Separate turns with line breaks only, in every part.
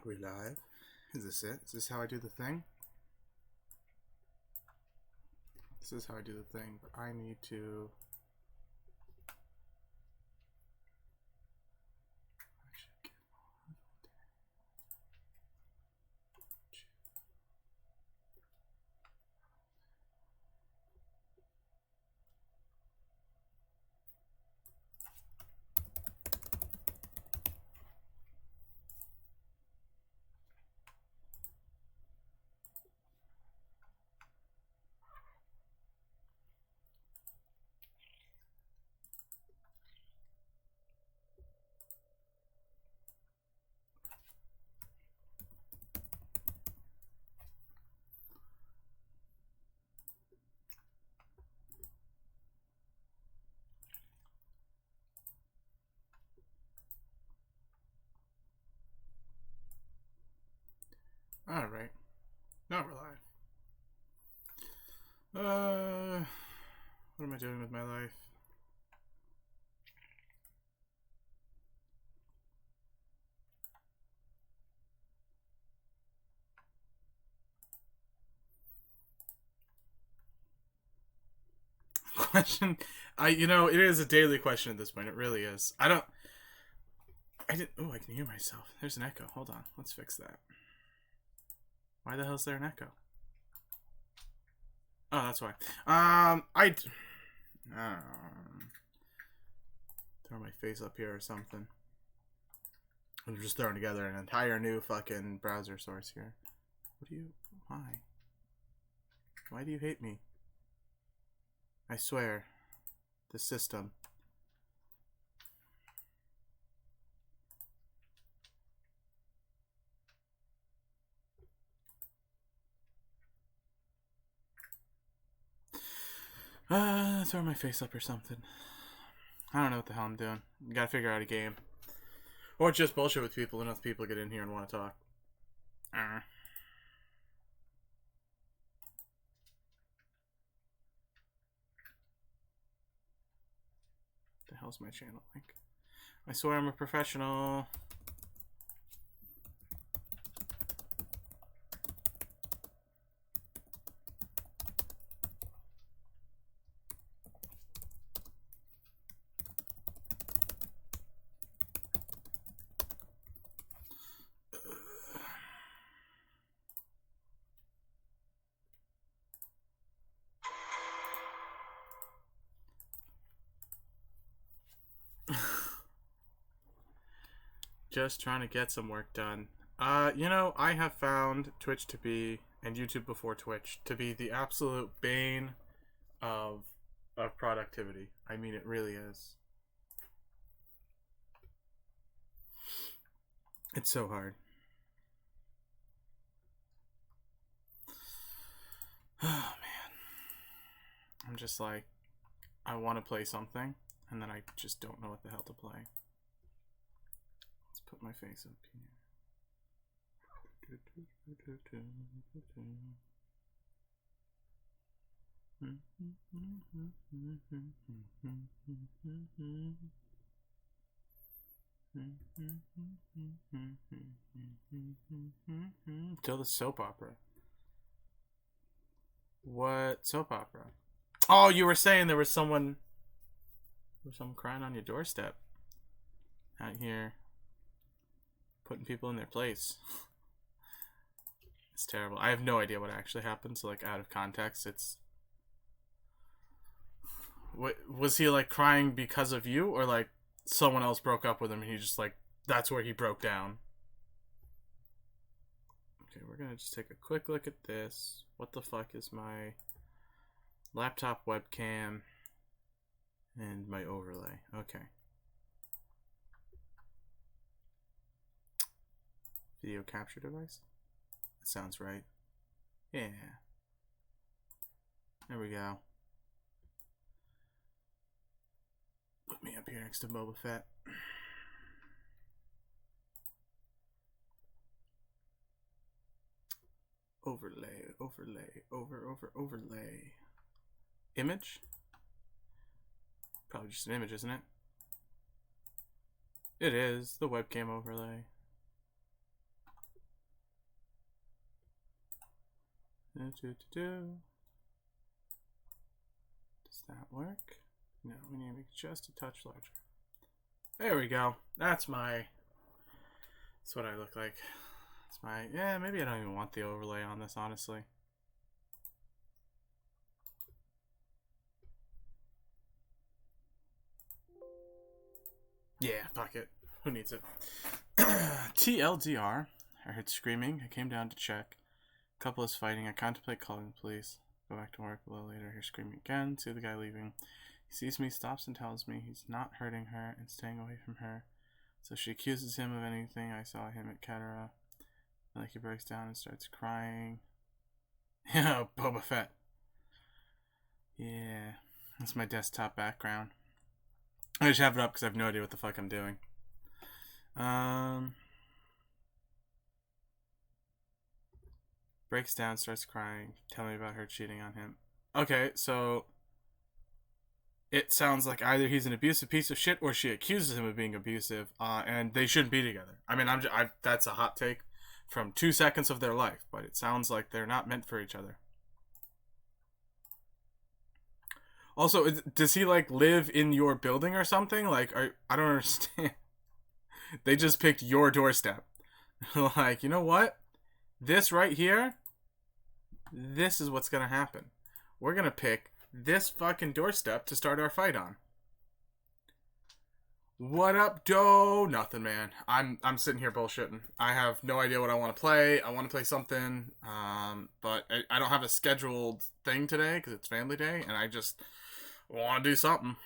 Are we live? Is this it? Is this how I do the thing? This is how I do the thing, but I need to... Alright. Now we're live. What am I doing with my life? Question. You know, it is a daily question at this point. It really is. I didn't. Oh, I can hear myself. There's an echo. Hold on. Let's fix that. Why the hell is there an echo? Oh, that's why. Throw my face up here or something. I'm just throwing together an entire new fucking browser source here. What do you... Why? Why do you hate me? I swear. The system. Throw my face up or something. I don't know what the hell I'm doing. You gotta figure out a game. Or just bullshit with people enough people get in here and want to talk. The hell's my channel link? I swear I'm a professional. Just trying to get some work done. You know, I have found Twitch to be, and YouTube before Twitch, to be the absolute bane of productivity. I mean, it really is. It's so hard. Oh, man. I'm just like, I want to play something, and then I just don't know what the hell to play. Let's put my face up here. Tell the soap opera. What soap opera? Oh, you were saying there was someone crying on your doorstep out here, putting people in their place. It's terrible. I have no idea what actually happened, so like out of context, it's... What was he like crying because of you, or like someone else broke up with him and he just like, that's where he broke down? Okay, we're gonna just take a quick look at this. What the fuck is my laptop webcam and my overlay? Okay. Video capture device? That sounds right. Yeah. There we go. Put me up here next to Boba Fett. Overlay, overlay. Image? Probably just an image, isn't it? It is, the webcam overlay. Does that work? No, we need to make it just a touch larger. There we go. That's what I look like. It's my, yeah, maybe I don't even want the overlay on this, honestly. Yeah, fuck it. Who needs it? TLDR. I heard screaming. I came down to check. Couple is fighting. I contemplate calling the police. Go back to work a little later. Hear screaming again. See the guy leaving. He sees me, stops and tells me he's not hurting her and staying away from her. So she accuses him of anything. I saw him at Catara. Like he breaks down and starts crying. Yeah, Boba Fett. Yeah, that's my desktop background. I just have it up because I have no idea what the fuck I'm doing. Breaks down, starts crying. Tell me about her cheating on him. Okay, so it sounds like either he's an abusive piece of shit or she accuses him of being abusive, and they shouldn't be together. I mean, that's a hot take from 2 seconds of their life, but it sounds like they're not meant for each other. Also, does he like live in your building or something? Like, I don't understand. They just picked your doorstep. Like, you know what? This right here, this is what's gonna happen. We're gonna pick this fucking doorstep to start our fight on. What up, doe? Nothing, man. I'm sitting here bullshitting. I have no idea what I want to play. I want to play something, but I don't have a scheduled thing today because it's family day, and I just want to do something.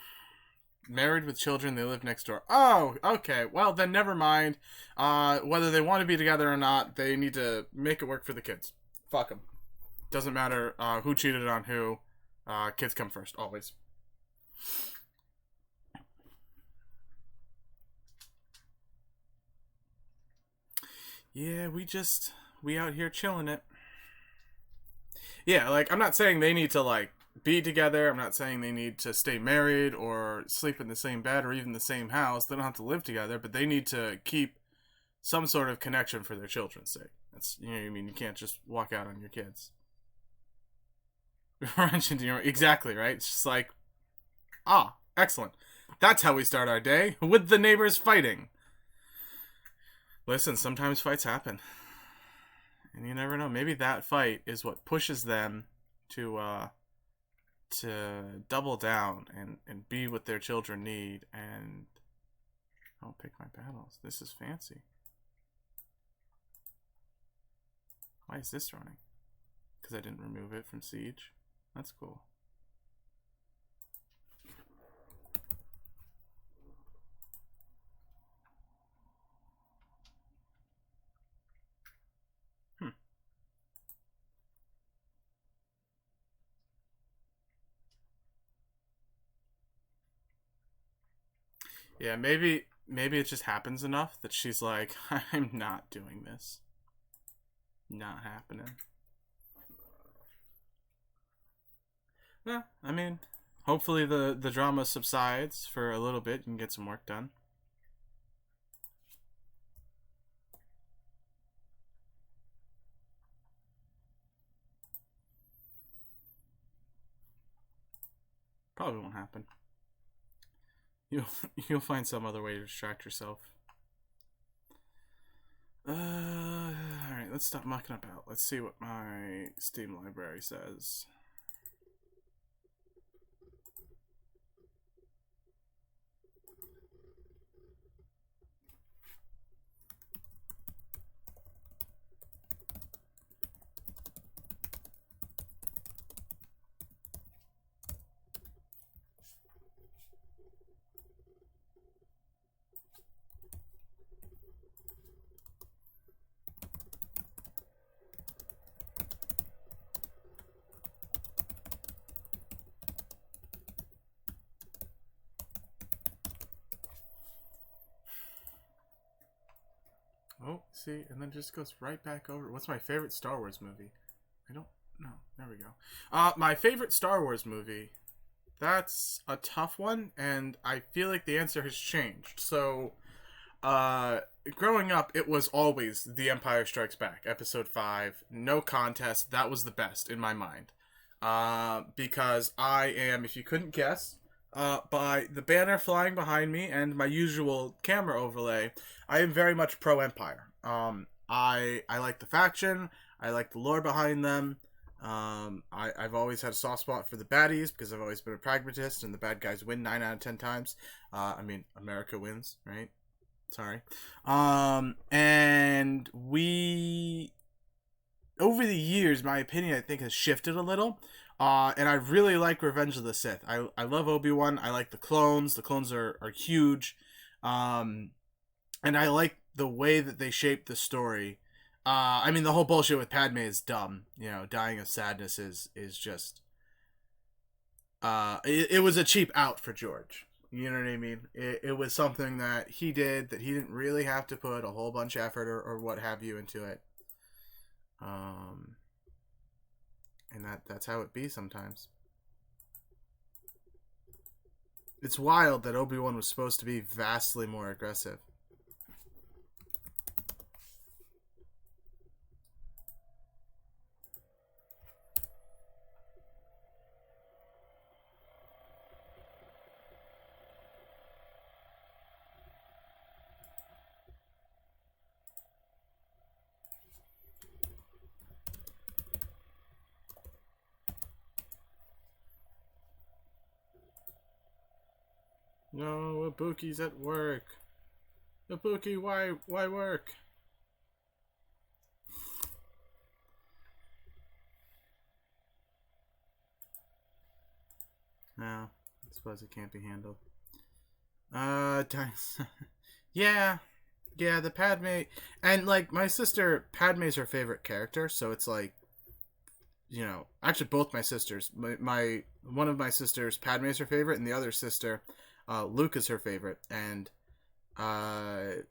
Married with children, they live next door. Oh, okay. Well, then never mind. Whether they want to be together or not, they need to make it work for the kids. Fuck them. Doesn't matter who cheated on who. Kids come first, always. Yeah, we out here chilling it. Yeah, like, I'm not saying they need to, like, be together. I'm not saying they need to stay married or sleep in the same bed or even the same house. They don't have to live together, but they need to keep some sort of connection for their children's sake. That's, you know what I mean? You can't just walk out on your kids. Exactly, right? It's just like, excellent. That's how we start our day, with the neighbors fighting. Listen, sometimes fights happen. And you never know. Maybe that fight is what pushes them to double down and be what their children need. And I'll pick my battles. This is fancy. Why is this running? Because I didn't remove it from Siege. That's cool. Yeah, maybe it just happens enough that she's like, I'm not doing this. Not happening. Yeah, I mean, hopefully the drama subsides for a little bit and get some work done. Probably won't happen. You'll find some other way to distract yourself. Alright, let's stop mucking about. Let's see what my Steam library says. Oh, see, and then just goes right back over. What's my favorite Star Wars movie? I don't know. There we go. My favorite Star Wars movie. That's a tough one, and I feel like the answer has changed. So, Uh, Growing up, it was always The Empire Strikes Back, Episode 5. No contest. That was the best in my mind. Because I am, if you couldn't guess, by the banner flying behind me and my usual camera overlay, I am very much pro-Empire. I like the faction. I like the lore behind them. I've always had a soft spot for the baddies because I've always been a pragmatist, and the bad guys win 9 out of 10 times. I mean, America wins, right? Sorry. And we, over the years, my opinion, I think, has shifted a little. And I really like Revenge of the Sith. I love Obi-Wan. I like the clones. The clones are huge. And I like the way that they shape the story. I mean, the whole bullshit with Padme is dumb. You know, dying of sadness is just... it was a cheap out for George. You know what I mean? It was something that he did that he didn't really have to put a whole bunch of effort or what have you into it. And that's how it be sometimes. It's wild that Obi-Wan was supposed to be vastly more aggressive. No, Ibuki's at work. Ibuki, why work? No, I suppose it can't be handled. Yeah, the Padme, and like my sister, Padme's her favorite character, so it's like, you know, actually both my sisters, my one of my sisters, Padme's her favorite, and the other sister, Luke is her favorite, and the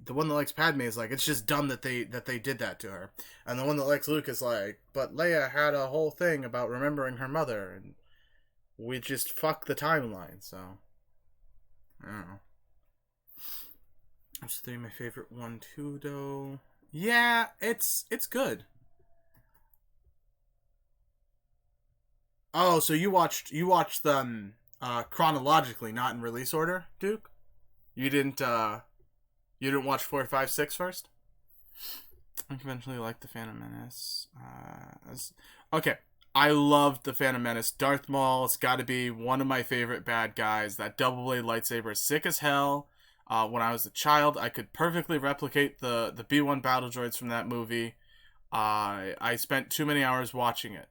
one that likes Padme is like, it's just dumb that they did that to her, and the one that likes Luke is like, but Leia had a whole thing about remembering her mother, and we just fucked the timeline, so I don't know. That's my favorite one too, though. Yeah, it's good. Oh, so you watched them chronologically, not in release order, Duke? You didn't watch 4, 5, 6 first? I eventually liked the Phantom Menace. Okay, I loved the Phantom Menace. Darth Maul's got to be one of my favorite bad guys. That double blade lightsaber is sick as hell. When I was a child, I could perfectly replicate the B-1 battle droids from that movie. I spent too many hours watching it.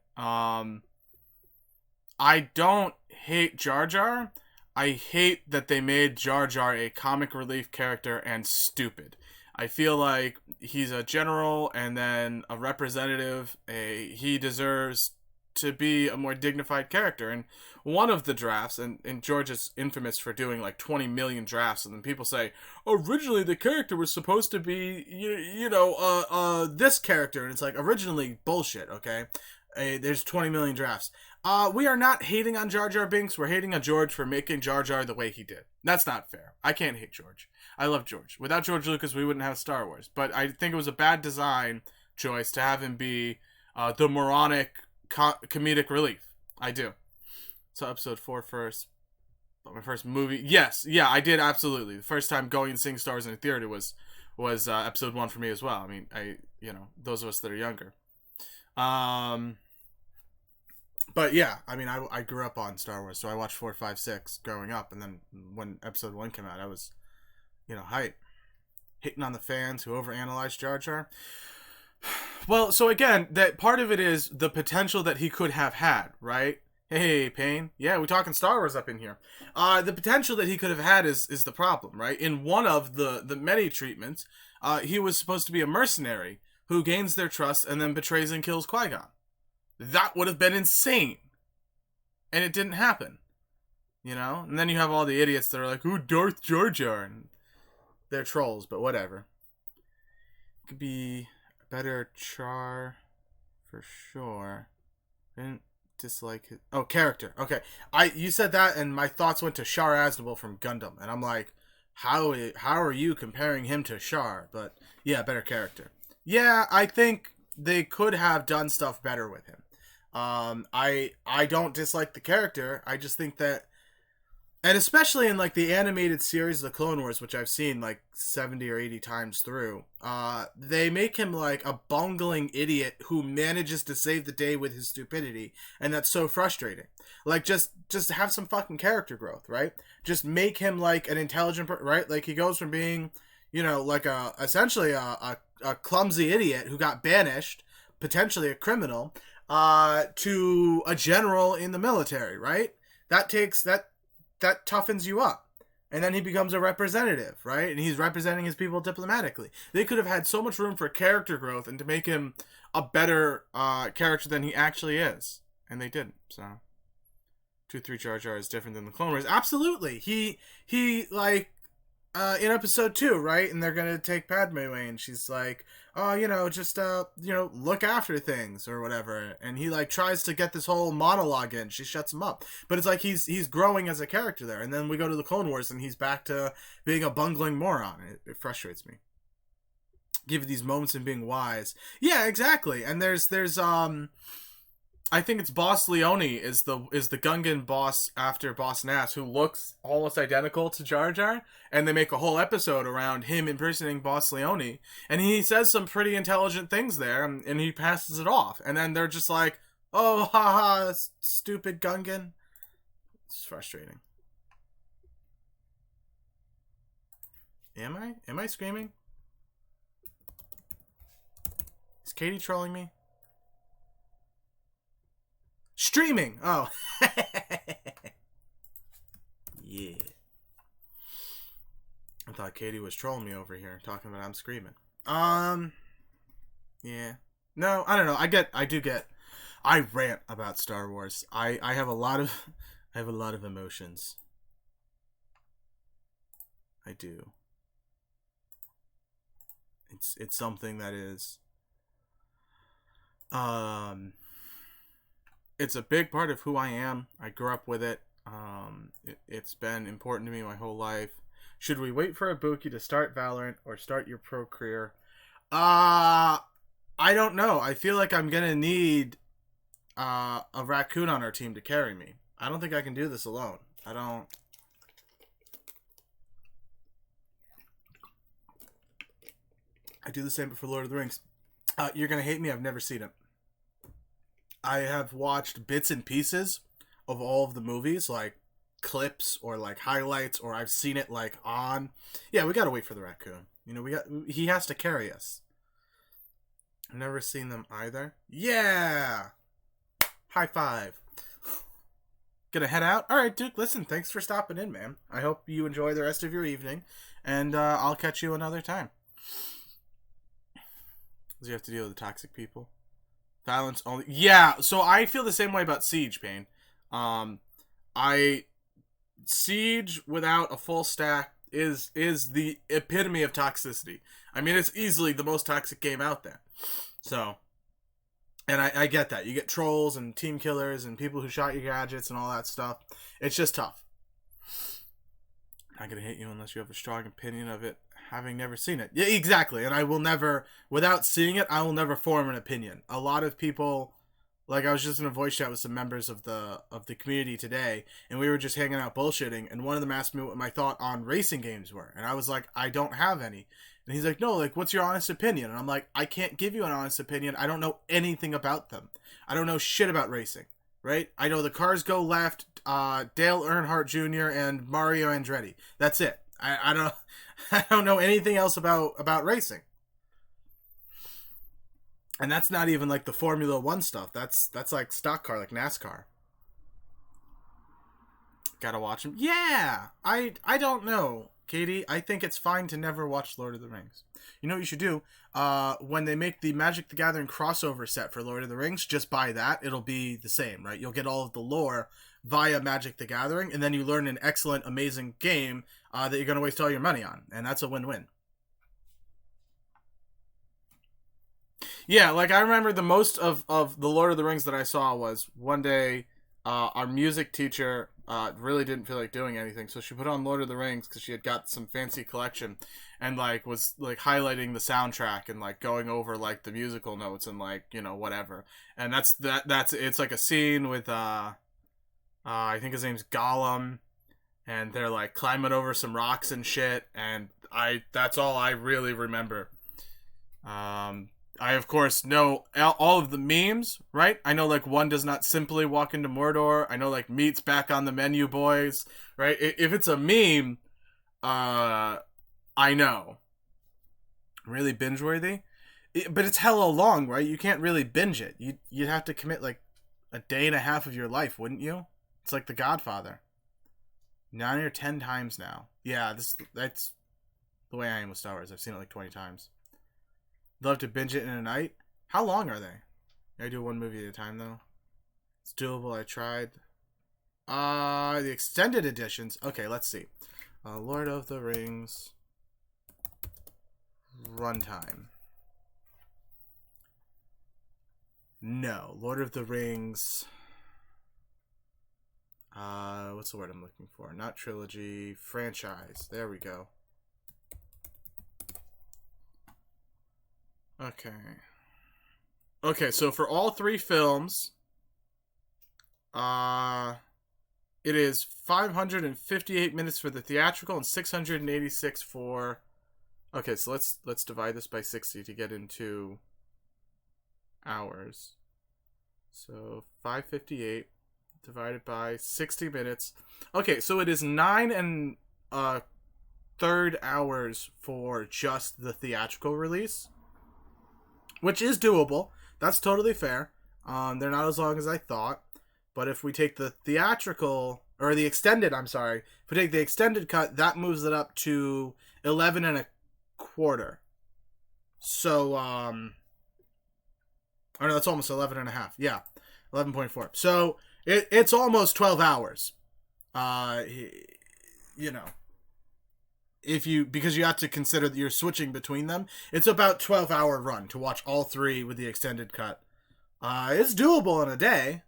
I don't hate Jar Jar. I hate that they made Jar Jar a comic relief character and stupid. I feel like he's a general and then a representative. He deserves to be a more dignified character. And one of the drafts, and George is infamous for doing like 20 million drafts, and then people say, originally the character was supposed to be, this character. And it's like, originally, bullshit, okay? There's 20 million drafts. We are not hating on Jar Jar Binks. We're hating on George for making Jar Jar the way he did. That's not fair. I can't hate George. I love George. Without George Lucas, we wouldn't have Star Wars. But I think it was a bad design choice to have him be the moronic comedic relief. I do. So episode 4 first. My first movie. Yes. Yeah, I did, absolutely. The first time going and seeing Star Wars in a theater was episode 1 for me as well. I mean, those of us that are younger. But yeah, I mean, I grew up on Star Wars, so I watched 4, 5, 6 growing up, and then when episode 1 came out, I was, hype. Hitting on the fans who overanalyzed Jar Jar. Well, so again, that part of it is the potential that he could have had, right? Hey, Payne. Yeah, we're talking Star Wars up in here. The potential that he could have had is the problem, right? In one of the many treatments, he was supposed to be a mercenary who gains their trust and then betrays and kills Qui-Gon. That would have been insane. And it didn't happen. And then you have all the idiots that are like, "Who Darth Jar Jar?" And they're trolls, but whatever. Could be a better Char for sure. I didn't dislike it. Oh, character. Okay. You said that and my thoughts went to Char Aznable from Gundam. And I'm like, how are you comparing him to Char? But yeah, better character. Yeah, I think they could have done stuff better with him. I don't dislike the character. I just think that, and especially in like the animated series The Clone Wars, which I've seen like 70 or 80 times through, they make him like a bungling idiot who manages to save the day with his stupidity, and that's so frustrating. Like just have some fucking character growth, right? Just make him like an intelligent right? Like he goes from being, like essentially a clumsy idiot who got banished, potentially a criminal, to a general in the military, right? That toughens you up. And then he becomes a representative, right? And he's representing his people diplomatically. They could have had so much room for character growth and to make him a better character than he actually is. And they didn't, so. 2-3 Jar Jar is different than the Clone Wars. Absolutely. He like, in episode 2, right? And they're gonna take Padme away, and she's like, oh, just, look after things, or whatever. And he, like, tries to get this whole monologue in. She shuts him up. But it's like he's growing as a character there. And then we go to the Clone Wars, and he's back to being a bungling moron. It frustrates me. Give you these moments in being wise. Yeah, exactly. And there's I think it's Boss Leone is the Gungan boss after Boss Nass, who looks almost identical to Jar Jar, and they make a whole episode around him impersonating Boss Leone, and he says some pretty intelligent things there, and he passes it off, and then they're just like, oh, haha, stupid Gungan. It's frustrating. Am I screaming? Is Katie trolling me? Streaming! Oh. Yeah. I thought Katie was trolling me over here, talking about I'm screaming. Yeah. No, I don't know. I rant about Star Wars. I have a lot of emotions. I do. It's something that is it's a big part of who I am. I grew up with it. It's been important to me my whole life. Should we wait for Ibuki to start Valorant or start your pro career? I don't know. I feel like I'm gonna need a raccoon on our team to carry me. I don't think I can do this alone. I do the same for Lord of the Rings. You're gonna hate me. I've never seen it. I have watched bits and pieces of all of the movies, like clips or like highlights, or I've seen it like on. Yeah, we gotta wait for the raccoon. He has to carry us. I've never seen them either. Yeah! High five. Gonna head out? Alright, Duke, listen, thanks for stopping in, man. I hope you enjoy the rest of your evening, and I'll catch you another time. Does you have to deal with the toxic people? Violence only. Yeah, so I feel the same way about Siege, Pain. Siege without a full stack is the epitome of toxicity. I mean, it's easily the most toxic game out there. So, and I get that. You get trolls and team killers and people who shot your gadgets and all that stuff. It's just tough. I'm not gonna hate you unless you have a strong opinion of it, having never seen it. Yeah, exactly. And I will never, without seeing it, I will never form an opinion. A lot of people, like I was just in a voice chat with some members of the community today, and we were just hanging out bullshitting, and one of them asked me what my thought on racing games were, and I was like, I don't have any. And he's like, no, like, what's your honest opinion? And I'm like, I can't give you an honest opinion. I don't know anything about them. I don't know shit about racing, right? I know the cars go left, Dale Earnhardt Jr. and Mario Andretti. That's it. I don't know anything else about racing. And that's not even like the Formula 1 stuff. That's like stock car, like NASCAR. Gotta watch them. Yeah! I don't know, Katie. I think it's fine to never watch Lord of the Rings. You know what you should do? When they make the Magic the Gathering crossover set for Lord of the Rings, just buy that. It'll be the same, right? You'll get all of the lore via Magic the Gathering, and then you learn an excellent, amazing game that you're going to waste all your money on. And that's a win-win. Yeah, like I remember the most of the Lord of the Rings that I saw was one day our music teacher really didn't feel like doing anything, so she put on Lord of the Rings because she had got some fancy collection, and like was like highlighting the soundtrack and like going over like the musical notes and like, you know, whatever. And that's it's like a scene with I think his name's Gollum, and they're like climbing over some rocks and shit, and that's all I really remember. I of course know all of the memes, right? I know like one does not simply walk into Mordor. I know like meat's back on the menu, boys, right? If it's a meme, I know. Really binge worthy, but it's hella long, right? You can't really binge it. You'd have to commit like a day and a half of your life, wouldn't you? It's like The Godfather. 9 or 10 times now. Yeah, that's the way I am with Star Wars. I've seen it like 20 times. Love to binge it in a night. How long are they? I do one movie at a time though. It's doable. I tried. The extended editions. Okay, let's see. Lord of the Rings runtime. No, Lord of the Rings. What's the word I'm looking for? Not trilogy, franchise. There we go. Okay. Okay, so for all 3 films, it is 558 minutes for the theatrical and 686 for. Okay, so let's divide this by 60 to get into hours. So 558 divided by 60 minutes. Okay, so it is 9 and third hours for just the theatrical release, which is doable. That's totally fair. They're not as long as I thought, but if we take the theatrical or the extended, I'm sorry, if we take the extended cut, that moves it up to 11 and a quarter. So oh no, that's almost 11 and a half. Yeah, 11.4. So it's almost 12 hours. You know, because you have to consider that you're switching between them, it's about 12-hour run to watch all 3 with the extended cut. It's doable in a day.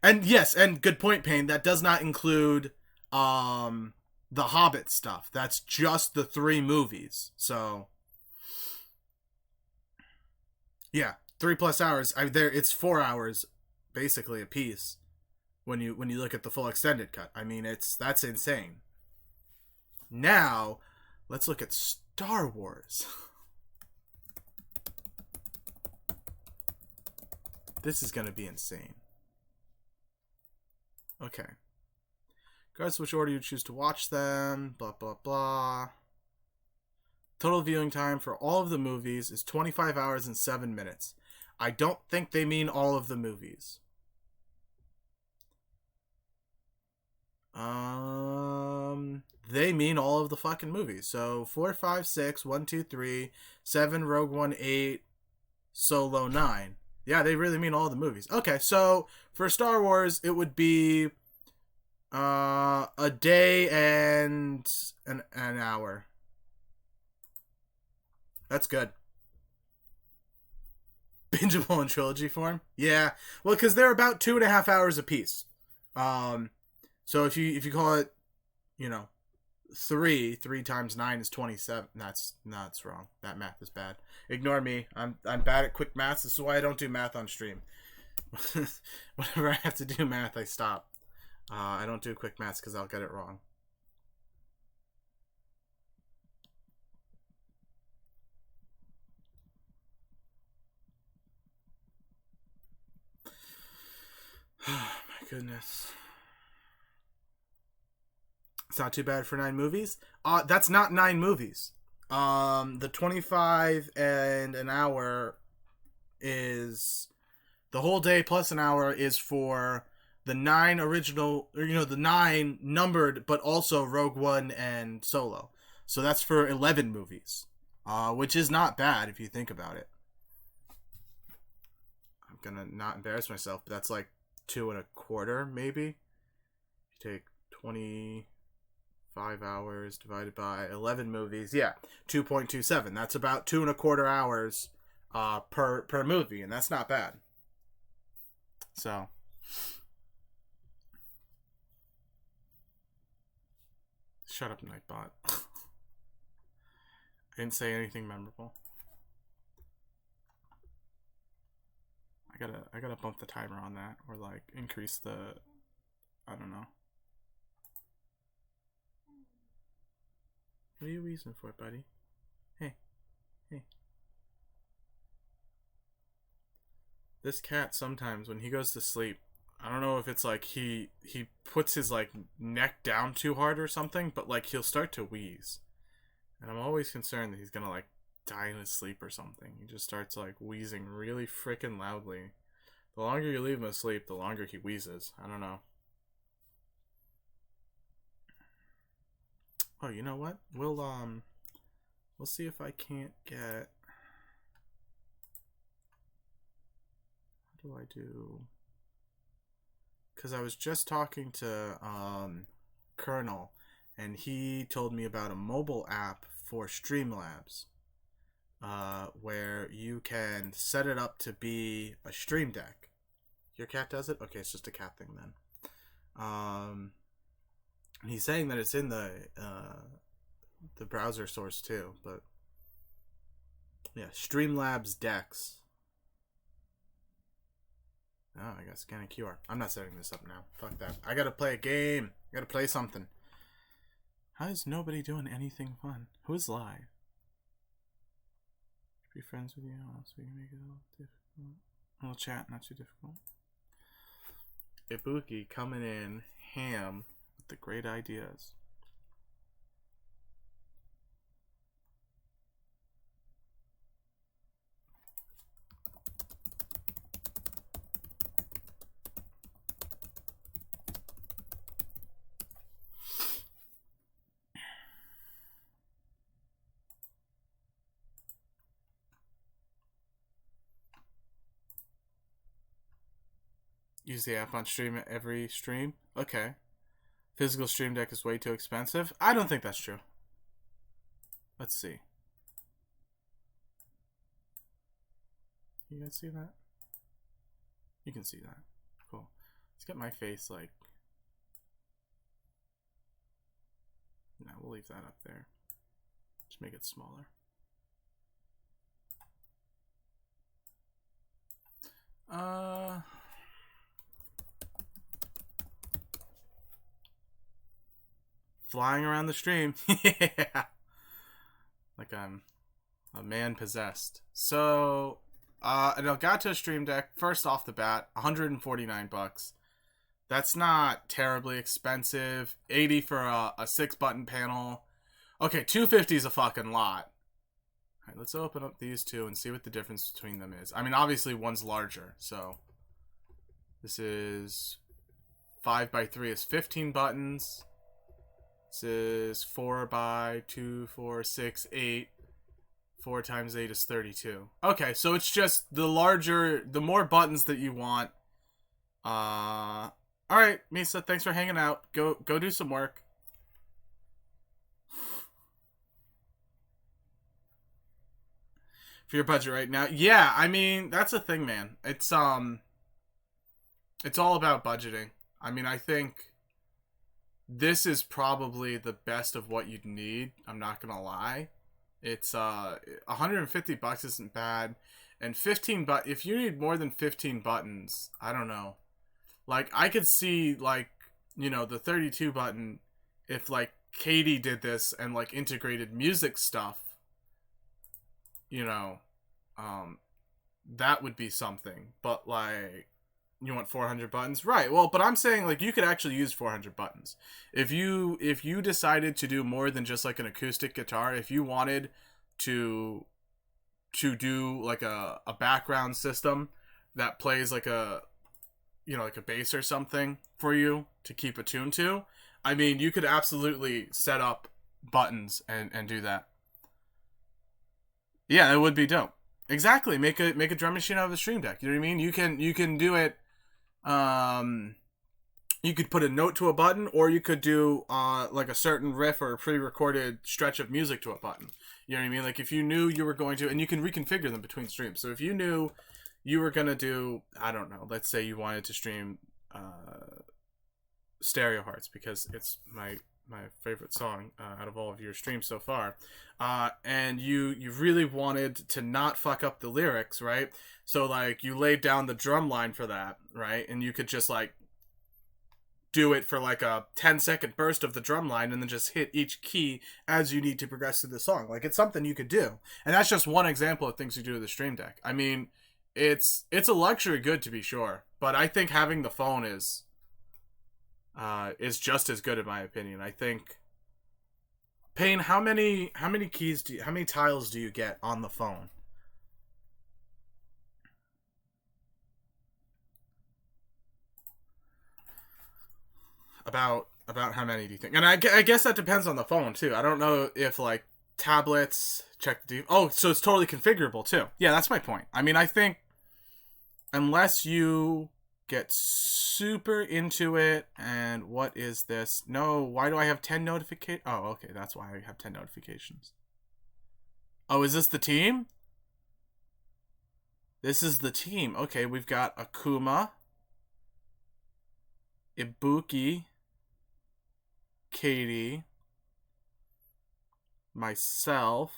And yes, and good point, Payne, that does not include the Hobbit stuff. That's just the 3 movies. So yeah, 3+ hours. It's 4 hours basically a piece when you look at the full extended cut. I mean, that's insane. Now, let's look at Star Wars. This is going to be insane. Okay. Regardless of which order you choose to watch them, blah, blah, blah. Total viewing time for all of the movies is 25 hours and 7 minutes. I don't think they mean all of the movies. They mean all of the fucking movies. So 4, 5, 6, 1, 2, 3, 7, Rogue One, 8, Solo, 9. Yeah, they really mean all the movies. Okay, so for Star Wars, it would be a day and an hour. That's good. Bingeable in trilogy form? Yeah. Well, because they're about 2.5 hours apiece. So if you call it, you know, 3 times 9 is 27. That's wrong. That math is bad. Ignore me. I'm bad at quick math. This is why I don't do math on stream. Whenever I have to do math, I stop. I don't do quick maths because I'll get it wrong. Oh my goodness. It's not too bad for 9 movies. That's not 9 movies. The 25 and an hour is the whole day plus an hour is for the 9 original, or, you know, the 9 numbered, but also Rogue One and Solo. So that's for 11 movies, which is not bad if you think about it. I'm gonna not embarrass myself, but that's like 2.25 maybe. You take 25 hours divided by 11 movies. Yeah, 2.27. That's about 2.25 hours per movie, and that's not bad. So Shut up, Nightbot. I didn't say anything memorable. I gotta bump the timer on that, or like increase the, I don't know. What are you wheezing for, buddy? Hey. This cat sometimes when he goes to sleep, I don't know if it's like he puts his like neck down too hard or something, but like he'll start to wheeze. And I'm always concerned that he's gonna like die in his sleep or something. He just starts like wheezing really freaking loudly. The longer you leave him asleep, the longer he wheezes. I don't know. Oh, you know what? We'll see if I can't get. What do I do? Because I was just talking to Colonel, and he told me about a mobile app for Streamlabs, where you can set it up to be a stream deck. Your cat does it? Okay, it's just a cat thing then. He's saying that it's in the browser source too, but yeah, Streamlabs decks. Oh, I got to scan a QR. I'm not setting this up now. Fuck that. I gotta play a game. I gotta play something. How is nobody doing anything fun? Who's live? Be friends with you, so we can make it a little difficult. A little chat, not too difficult. Ibuki coming in ham with the great ideas. Use the app on stream at every stream? Okay. Physical stream deck is way too expensive? I don't think that's true. Let's see. You guys see that? You can see that. Cool. Let's get my face like... No, we'll leave that up there. Just make it smaller. Flying around the stream. Yeah. Like I'm a man possessed. So, an Elgato Stream Deck, first off the bat, $149. That's not terribly expensive. $80 for a 6-button panel. Okay, $250 is a fucking lot. Alright, let's open up these two and see what the difference between them is. I mean, obviously one's larger, so... This is 5x3 is 15 buttons. This is 4x2, 4, 6, 8. 4 times 8 is 32. Okay, so it's just the larger, the more buttons that you want. Alright, Misa, thanks for hanging out. Go do some work. For your budget right now. Yeah, I mean, that's the thing, man. It's all about budgeting. I mean, I think this is probably the best of what you'd need. I'm not gonna lie. It's $150 isn't bad, and 15 if you need more than 15 buttons, I don't know. Like I could see like, you know, the 32 button if like Katie did this and like integrated music stuff, you know, that would be something. But like, you want 400 buttons? Right. Well, but I'm saying like you could actually use 400 buttons. If you decided to do more than just like an acoustic guitar, if you wanted to do like a background system that plays like a, you know, like a bass or something for you to keep attuned to, I mean, you could absolutely set up buttons and do that. Yeah, it would be dope. Exactly. Make a drum machine out of a Stream Deck. You know what I mean? You can do it. You could put a note to a button, or you could do like a certain riff or a pre-recorded stretch of music to a button. You know what I mean? Like if you knew you were going to, and you can reconfigure them between streams. So if you knew you were gonna do, I don't know, let's say you wanted to stream Stereo Hearts because it's my favorite song out of all of your streams so far, and you really wanted to not fuck up the lyrics, right? So like you laid down the drum line for that, right? And you could just like do it for like a 10-second burst of the drum line and then just hit each key as you need to progress through the song. Like it's something you could do, and that's just one example of things you do with the Stream Deck. I mean, it's a luxury good to be sure, but I think having the phone is just as good in my opinion. I think, Payne, how many tiles do you get on the phone? About how many do you think? And I guess that depends on the phone too. I don't know if like tablets check the oh, so it's totally configurable too. Yeah, that's my point. I mean, I think unless you get super into it, and what is this? No, why do I have 10 notifications? Oh, okay, that's why I have 10 notifications. Oh, is this the team? This is the team. Okay, we've got Akuma, Ibuki, Katie, myself.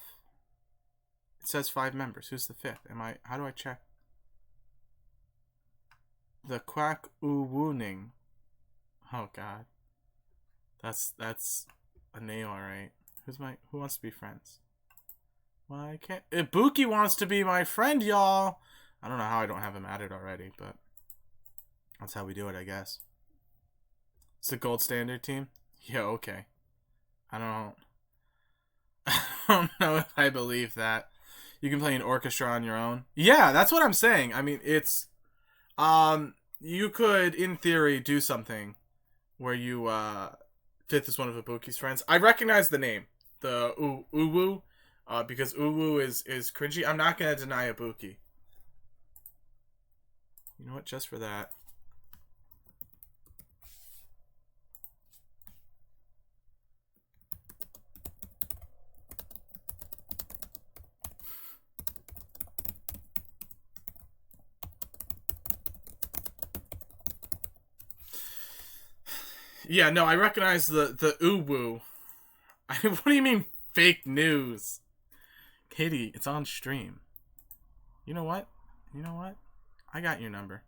It says 5 members. Who's the 5th? How do I check? The Quack Uwooning. Oh god. That's a name, alright. Who wants to be friends? Well, I can't. Ibuki wants to be my friend, y'all. I don't know how I don't have him added already, but that's how we do it, I guess. It's the gold standard team? Yeah, okay. I don't know if I believe that. You can play an orchestra on your own. Yeah, that's what I'm saying. I mean, it's you could in theory do something where you 5th is one of Ibuki's friends. I recognize the name, the Uwu, because Uwu is cringy. I'm not gonna deny Ibuki. You know what? Just for that. Yeah, no, I recognize the uwu. What do you mean fake news? Katie, it's on stream. You know what? I got your number.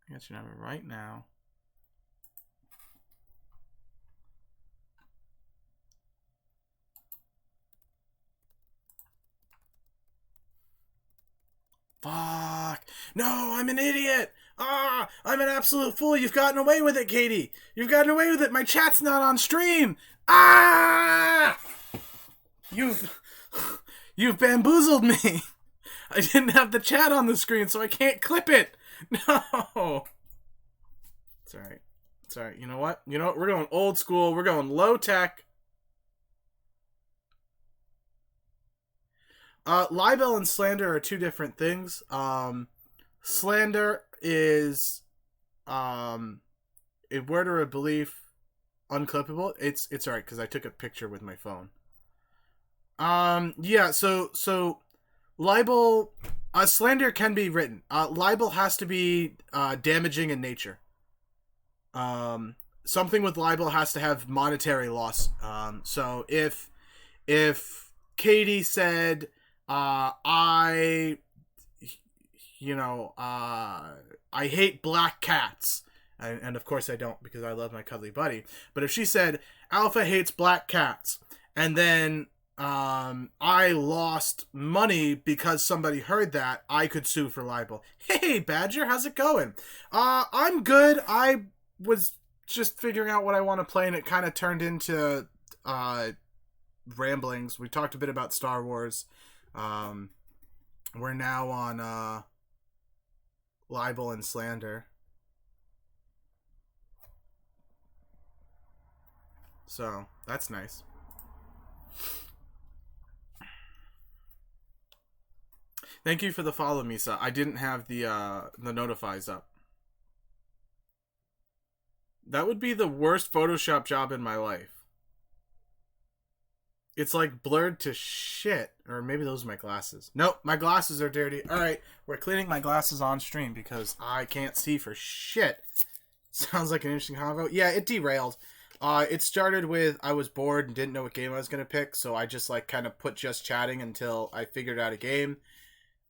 I got your number right now. Fuck. No, I'm an idiot. I'm an absolute fool. You've gotten away with it, Katie. You've gotten away with it. My chat's not on stream. You've bamboozled me. I didn't have the chat on the screen, so I can't clip it. No. It's alright. It's alright. You know what? We're going old school. We're going low tech. Libel and slander are two different things. Slander is a word or a belief unclippable. It's alright because I took a picture with my phone. Yeah, so libel, slander can be written. Libel has to be damaging in nature. Something with libel has to have monetary loss. So if Katie said, I hate black cats. And of course I don't, because I love my cuddly buddy. But if she said, Alpha hates black cats, and then I lost money because somebody heard that, I could sue for libel. Hey, Badger, how's it going? I'm good. I was just figuring out what I want to play, and it kind of turned into ramblings. We talked a bit about Star Wars. We're now on libel and slander. So, that's nice. Thank you for the follow, Misa. I didn't have the notifies up. That would be the worst Photoshop job in my life. It's like blurred to shit. Or maybe those are my glasses. Nope, my glasses are dirty. Alright, we're cleaning my glasses on stream because I can't see for shit. Sounds like an interesting convo. Yeah, it derailed. It started with I was bored and didn't know what game I was gonna pick, so I just like kind of put just chatting until I figured out a game.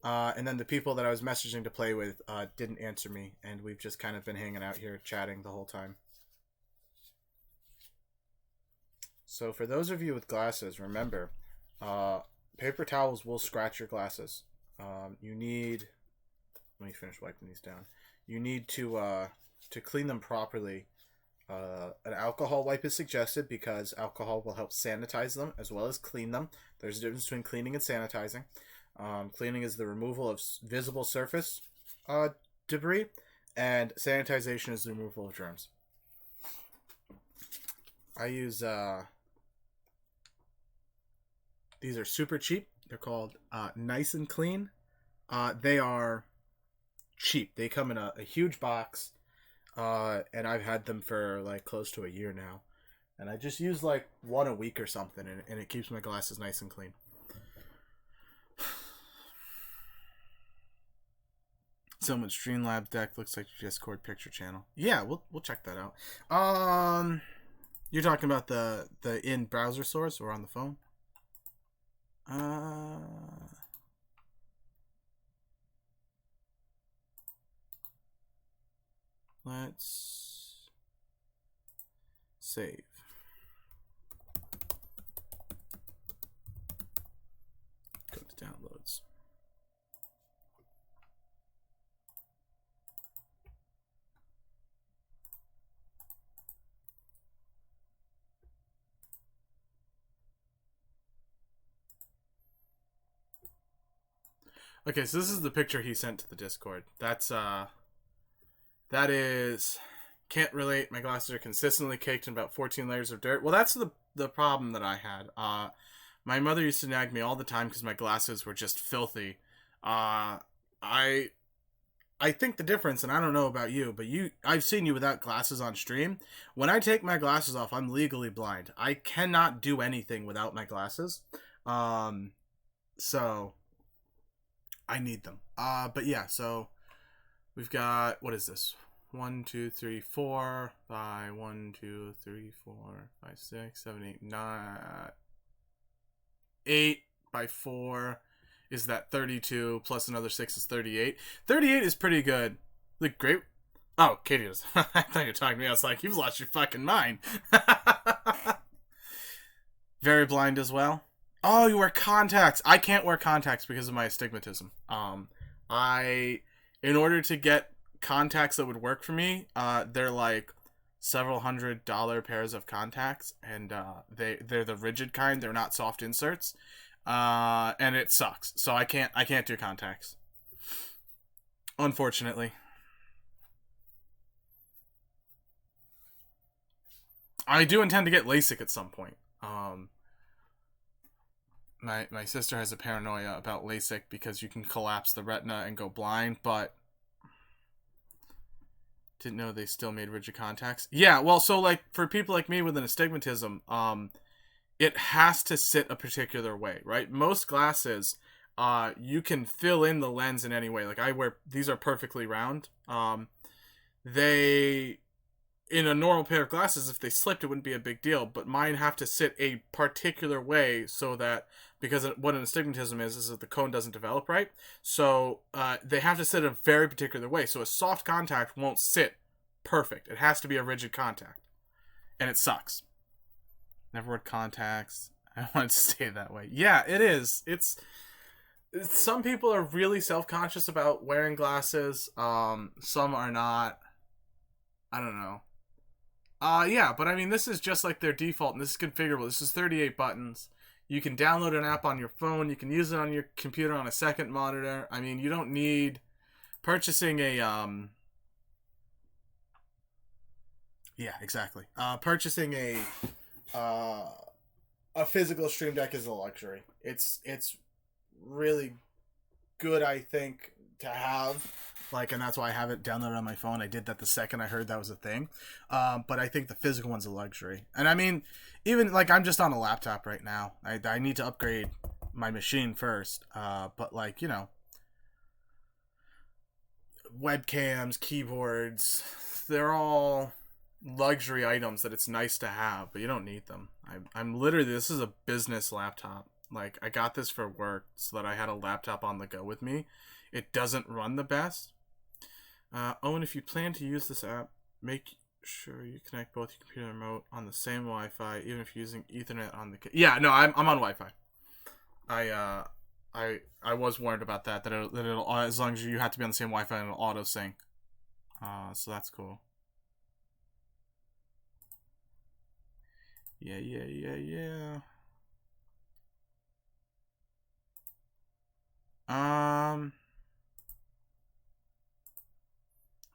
And then the people that I was messaging to play with didn't answer me, and we've just kind of been hanging out here chatting the whole time. So for those of you with glasses, remember, paper towels will scratch your glasses. You need. Let me finish wiping these down. You need to clean them properly. An alcohol wipe is suggested because alcohol will help sanitize them as well as clean them. There's a difference between cleaning and sanitizing. Cleaning is the removal of visible surface debris, and sanitization is the removal of germs. I use these are super cheap. They're called Nice and Clean. They are cheap. They come in a huge box, and I've had them for like close to a year now. And I just use like one a week or something, and it keeps my glasses nice and clean. Someone's Streamlabs deck looks like your Discord picture channel. Yeah, we'll check that out. You're talking about the in browser source or on the phone? Let's save. Go to downloads. Okay, so this is the picture he sent to the Discord. That is can't relate. My glasses are consistently caked in about 14 layers of dirt. Well, that's the problem that I had. My mother used to nag me all the time because my glasses were just filthy. I think the difference, and I don't know about you, but I've seen you without glasses on stream. When I take my glasses off, I'm legally blind. I cannot do anything without my glasses. So I need them. But yeah, so we've got, what is this? 1, 2, 3, 4 by 1, 2, 3, 4, 5, 6, 7, 8, 9. 8 by 4 is that 32 plus another 6 is 38. 38 is pretty good. Like, great. Oh, Katie does. I thought you were talking to me. I was like, you've lost your fucking mind. Very blind as well. Oh, you wear contacts. I can't wear contacts because of my astigmatism. In order to get contacts that would work for me, they're like several $100 pairs of contacts, and they're the rigid kind. They're not soft inserts, and it sucks. So I can't do contacts, unfortunately. I do intend to get LASIK at some point. My sister has a paranoia about LASIK because you can collapse the retina and go blind, but didn't know they still made rigid contacts. Yeah, well, so like for people like me with an astigmatism, it has to sit a particular way, right? Most glasses, you can fill in the lens in any way. Like these are perfectly round. In a normal pair of glasses, if they slipped, it wouldn't be a big deal. But mine have to sit a particular way so that, because what an astigmatism is that the cone doesn't develop right. So they have to sit a very particular way. So a soft contact won't sit perfect. It has to be a rigid contact. And it sucks. Never wear contacts. I want it to stay that way. Yeah, it is. Some people are really self-conscious about wearing glasses. Some are not. I don't know. Yeah, but I mean, this is just like their default, and this is configurable. This is 38 buttons. You can download an app on your phone. You can use it on your computer on a second monitor. I mean, you don't need purchasing a, yeah, exactly. Purchasing a physical Stream Deck is a luxury. It's really good, I think, to have. Like, and that's why I have it downloaded on my phone. I did that the second I heard that was a thing. But I think the physical one's a luxury. And I mean, even like I'm just on a laptop right now. I need to upgrade my machine first. But like, you know, webcams, keyboards, they're all luxury items that it's nice to have, but you don't need them. I'm literally, this is a business laptop. Like, I got this for work so that I had a laptop on the go with me. It doesn't run the best. Oh, and if you plan to use this app, make sure you connect both your computer and remote on the same Wi-Fi, even if you're using Ethernet on the... Yeah, no, I'm on Wi-Fi. I was warned about that it'll as long as you have to be on the same Wi-Fi, it'll auto sync. So that's cool. Yeah.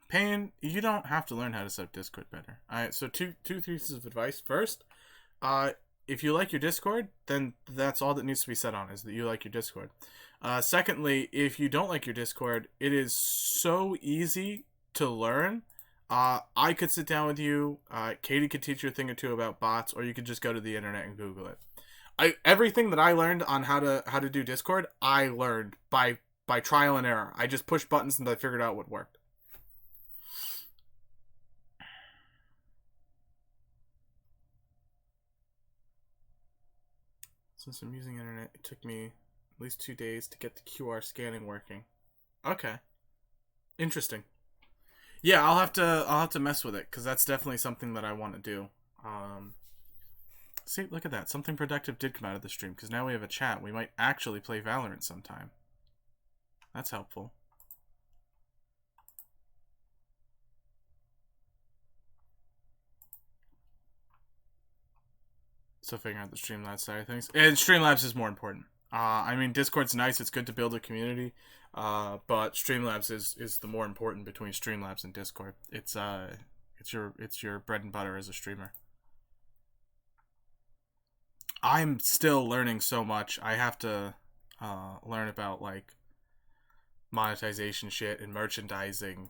Payne, you don't have to learn how to set up Discord better. Alright, so two pieces of advice. First, if you like your Discord, then that's all that needs to be said on, is that you like your Discord. Secondly, if you don't like your Discord, it is so easy to learn. I could sit down with you. Katie could teach you a thing or two about bots, or you could just go to the internet and Google it. Everything that I learned on how to do Discord, I learned by trial and error. I just pushed buttons until I figured out what worked. Since I'm using internet, it took me at least 2 days to get the QR scanning working. Okay, interesting. Yeah, I'll have to mess with it, because that's definitely something that I want to do. See, look at that. Something productive did come out of the stream, because now we have a chat. We might actually play Valorant sometime. That's helpful. So figuring out the Streamlabs side of things. And Streamlabs is more important. I mean, Discord's nice. It's good to build a community. But Streamlabs is the more important between Streamlabs and Discord. It's your bread and butter as a streamer. I'm still learning so much. I have to learn about, like, monetization shit and merchandising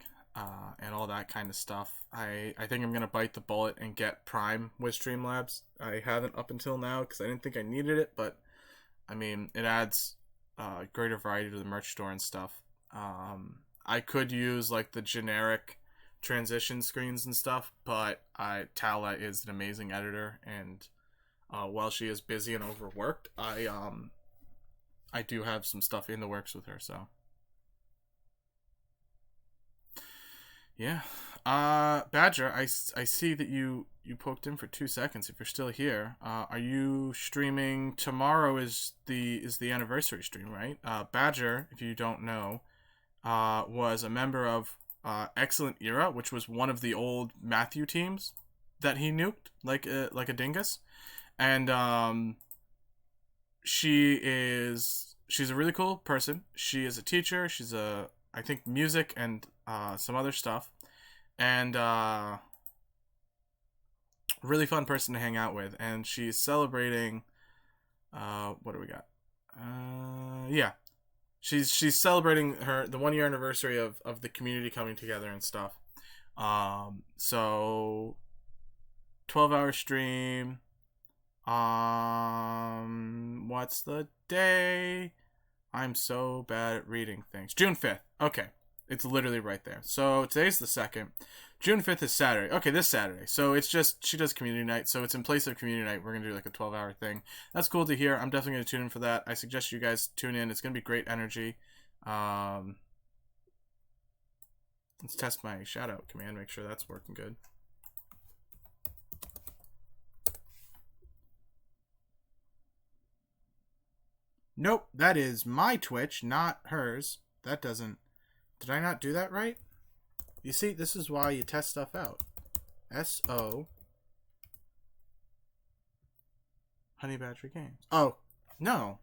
and all that kind of stuff. I think I'm going to bite the bullet and get Prime with Streamlabs. I haven't up until now because I didn't think I needed it, but I mean, it adds greater variety to the merch store and stuff. I could use, like, the generic transition screens and stuff, but Tala is an amazing editor, and while she is busy and overworked, I do have some stuff in the works with her, so yeah. Badger, I see that you poked in for 2 seconds. If you're still here, are you streaming tomorrow? Is the anniversary stream, right? Badger, if you don't know, was a member of Excellent Era, which was one of the old Matthew teams that he nuked like a dingus. And she's a really cool person. She is a teacher. She's I think music and some other stuff, and really fun person to hang out with. And she's celebrating what do we got? Yeah, she's celebrating the 1 year anniversary of the community coming together and stuff. So 12-hour stream. What's the day? I'm so bad at reading things. June 5th. Okay. It's literally right there. So today's the 2nd. June 5th is Saturday. Okay, this Saturday. So it's just, she does community night. So it's in place of community night. We're going to do like a 12-hour thing. That's cool to hear. I'm definitely going to tune in for that. I suggest you guys tune in. It's going to be great energy. Let's test my shout out command. Make sure that's working good. Nope, that is my Twitch, not hers. That doesn't... Did I not do that right? You see, this is why you test stuff out. S-O... Honey Badger Games. Oh, no.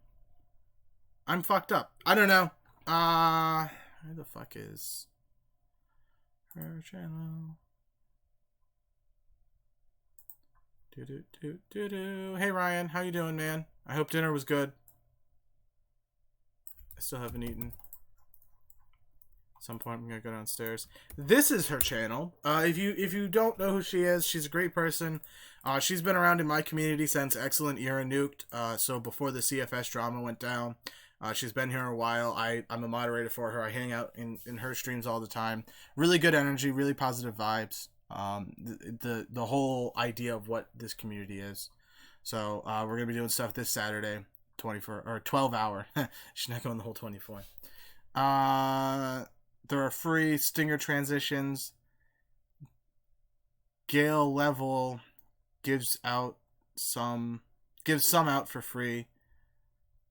I'm fucked up. I don't know. Where the fuck is... her channel? Do-do-do-do-do. Hey, Ryan. How you doing, man? I hope dinner was good. I still haven't eaten. At some point, I'm gonna go downstairs. This is her channel. If you don't know who she is, she's a great person. She's been around in my community since Excellent Era nuked. So before the CFS drama went down, she's been here a while. I'm a moderator for her. I hang out in her streams all the time. Really good energy, really positive vibes. The whole idea of what this community is. So we're gonna be doing stuff this Saturday, 24 or 12 hour. She's not going the whole 24. There are free stinger transitions. Gale level gives some out for free.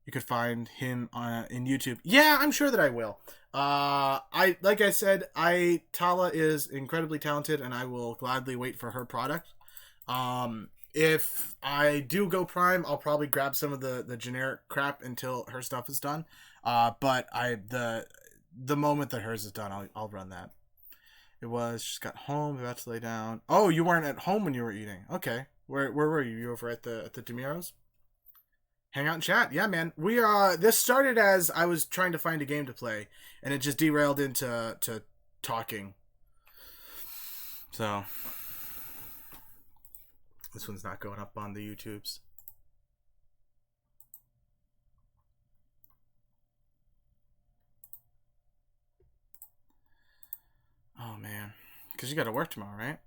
You could find him in YouTube. Yeah, I'm sure that I will. Like I said, Tala is incredibly talented, and I will gladly wait for her product. If I do go Prime, I'll probably grab some of the generic crap until her stuff is done. But the moment that hers is done, I'll run that. It was just got home, about to lay down. Oh, you weren't at home when you were eating. Okay, where were you? You over at the Demiros? Hang out and chat. Yeah, man. We this started as I was trying to find a game to play, and it just derailed into talking. So this one's not going up on the YouTubes. Oh man, because you got to work tomorrow, right?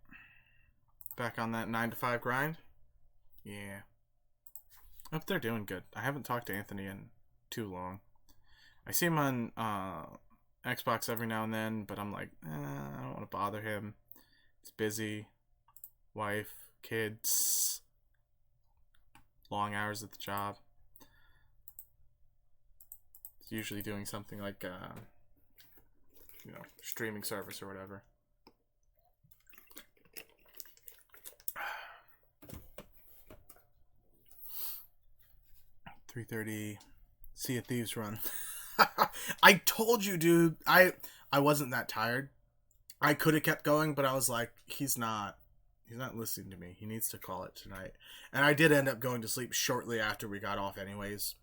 Back on that 9 to 5 grind. Yeah. Hope they're doing good. I haven't talked to Anthony in too long. I see him on Xbox every now and then, but I'm like, I don't want to bother him. He's busy. Wife, kids, long hours at the job. He's usually doing something like, streaming service or whatever. 3:30 Sea of Thieves run. I told you, dude. I wasn't that tired. I could have kept going, but I was like, he's not listening to me. He needs to call it tonight. And I did end up going to sleep shortly after we got off anyways.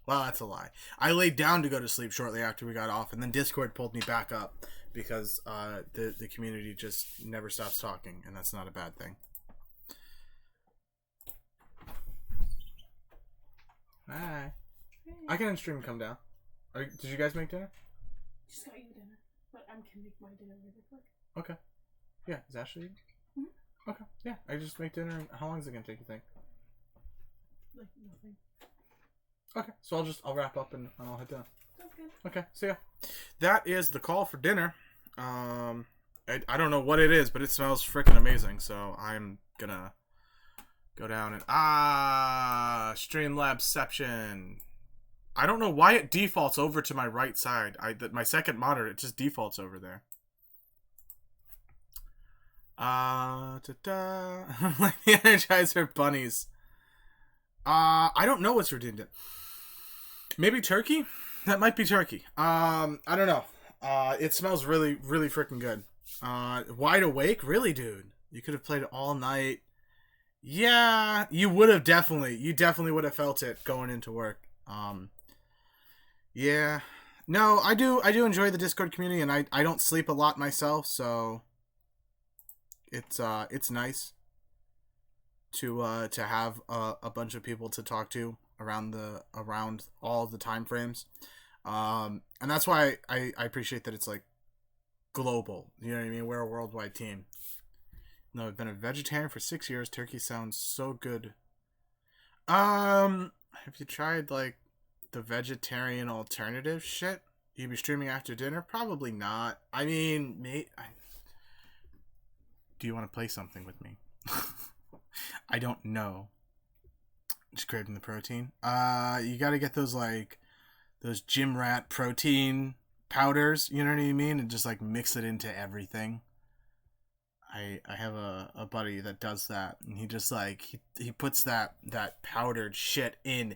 Well, that's a lie. I laid down to go to sleep shortly after we got off, and then Discord pulled me back up because the community just never stops talking, and that's not a bad thing. Hi. I can stream and come down. Did you guys make dinner?
Just got you dinner, but I can make my dinner really quick.
Okay. Yeah, is Ashley? Mm-hmm. Okay. Yeah, I just make dinner. How long is it gonna take? You think?
Like nothing.
Okay, so I'll wrap up and I'll head down.
Sounds good.
Okay, see ya. That is the call for dinner. I don't know what it is, but it smells freaking amazing. So I'm gonna go down and Streamlabsception. I don't know why it defaults over to my right side. My second monitor, it just defaults over there. Like the Energizer bunnies. I don't know what's redundant. Maybe turkey? That might be turkey. I don't know. It smells really, really freaking good. Wide awake? Really, dude? You could have played it all night. Yeah, you would have definitely. You definitely would have felt it going into work. Yeah. No, I do enjoy the Discord community, and I don't sleep a lot myself, so it's nice to have a bunch of people to talk to around all the time frames. And that's why I appreciate that it's like global. You know what I mean? We're a worldwide team. No, I've been a vegetarian for 6 years. Turkey sounds so good. Have you tried like the vegetarian alternative shit? You be streaming after dinner? Probably not. I mean, do you want to play something with me? I don't know. Just craving the protein. You got to get those gym rat protein powders. You know what I mean? And just like mix it into everything. I have a buddy that does that, and he just like he puts that powdered shit in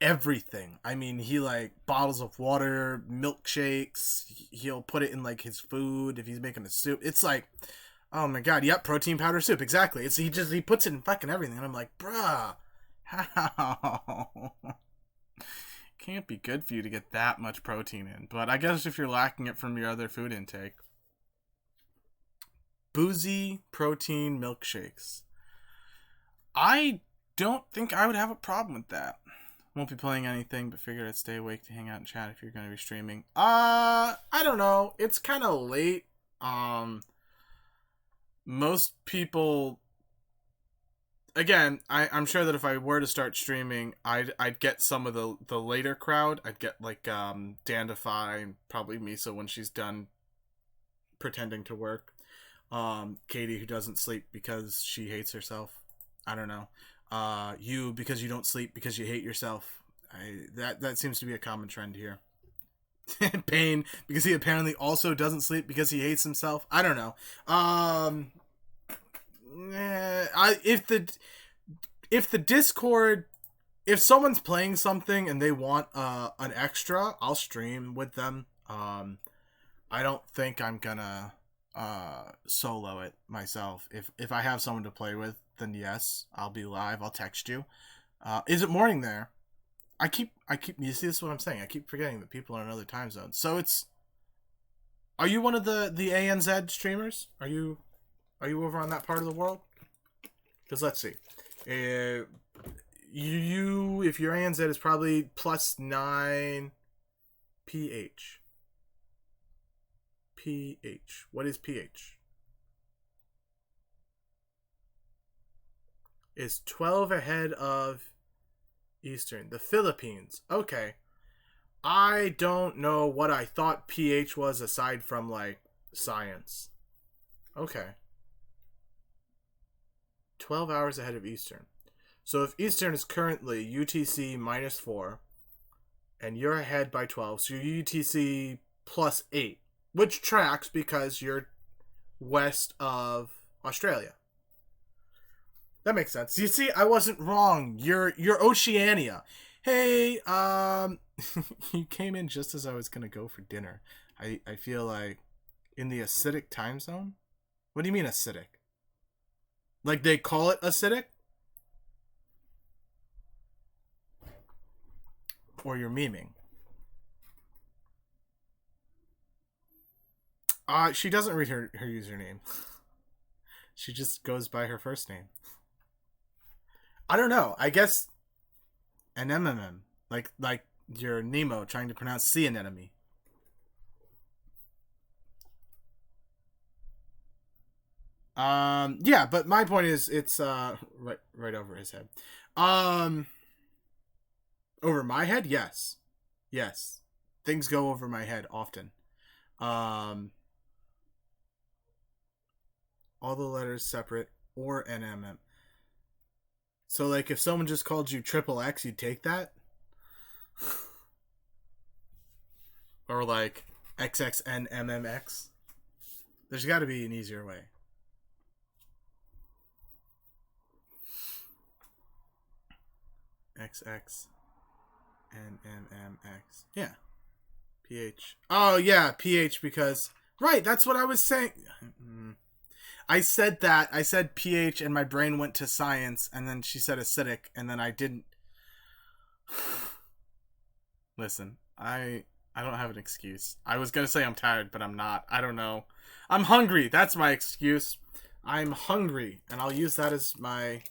everything. I mean, he like bottles of water, milkshakes. He'll put it in like his food if he's making a soup. It's like, oh my god, yep, protein powder soup, exactly. He puts it in fucking everything, and I'm like, bruh, how? Can't be good for you to get that much protein in. But I guess if you're lacking it from your other food intake. Boozy protein milkshakes. I don't think I would have a problem with that. Won't be playing anything, but figured I'd stay awake to hang out and chat if you're going to be streaming. I don't know. It's kind of late. most people, again, I'm sure that if I were to start streaming, I'd get some of the later crowd. I'd get like Dandify, probably Misa when she's done pretending to work. Katie, who doesn't sleep because she hates herself. I don't know. You, because you don't sleep because you hate yourself. That seems to be a common trend here. Payne, because he apparently also doesn't sleep because he hates himself. I don't know. If the Discord, if someone's playing something and they want an extra, I'll stream with them. I don't think I'm gonna solo it myself. If I have someone to play with, then yes, I'll be live. I'll text you. Is it morning there? I keep. You see, this is what I'm saying. I keep forgetting that people are in other time zones. So it's. Are you one of the ANZ streamers? Are you over on that part of the world? Because let's see. If your ANZ is probably +9 PH. PH. What is PH? Is 12 ahead of Eastern. The Philippines. Okay. I don't know what I thought PH was aside from, like, science. Okay. 12 hours ahead of Eastern. So if Eastern is currently UTC -4, and you're ahead by 12, so you're UTC +8, which tracks because you're west of Australia. That makes sense. You see, I wasn't wrong. You're Oceania. Hey, you came in just as I was gonna go for dinner. I feel like in the acidic time zone? What do you mean acidic? Like they call it acidic? Or you're memeing? She doesn't read her username. She just goes by her first name. I don't know. I guess an MMM. Like you're Nemo trying to pronounce sea anemone. Yeah, but my point is it's right over his head. Over my head? Yes. Yes. Things go over my head often. All the letters separate or NMM. So, like, if someone just called you triple X, you'd take that? Or, like, XXNMMX? There's got to be an easier way. XXNMMX. Yeah. PH. Oh, yeah, PH because... Right, that's what I was saying. I said that. I said PH and my brain went to science, and then she said acidic, and then I didn't. Listen, I don't have an excuse. I was going to say I'm tired, but I'm not. I don't know. I'm hungry. That's my excuse. I'm hungry, and I'll use that as my...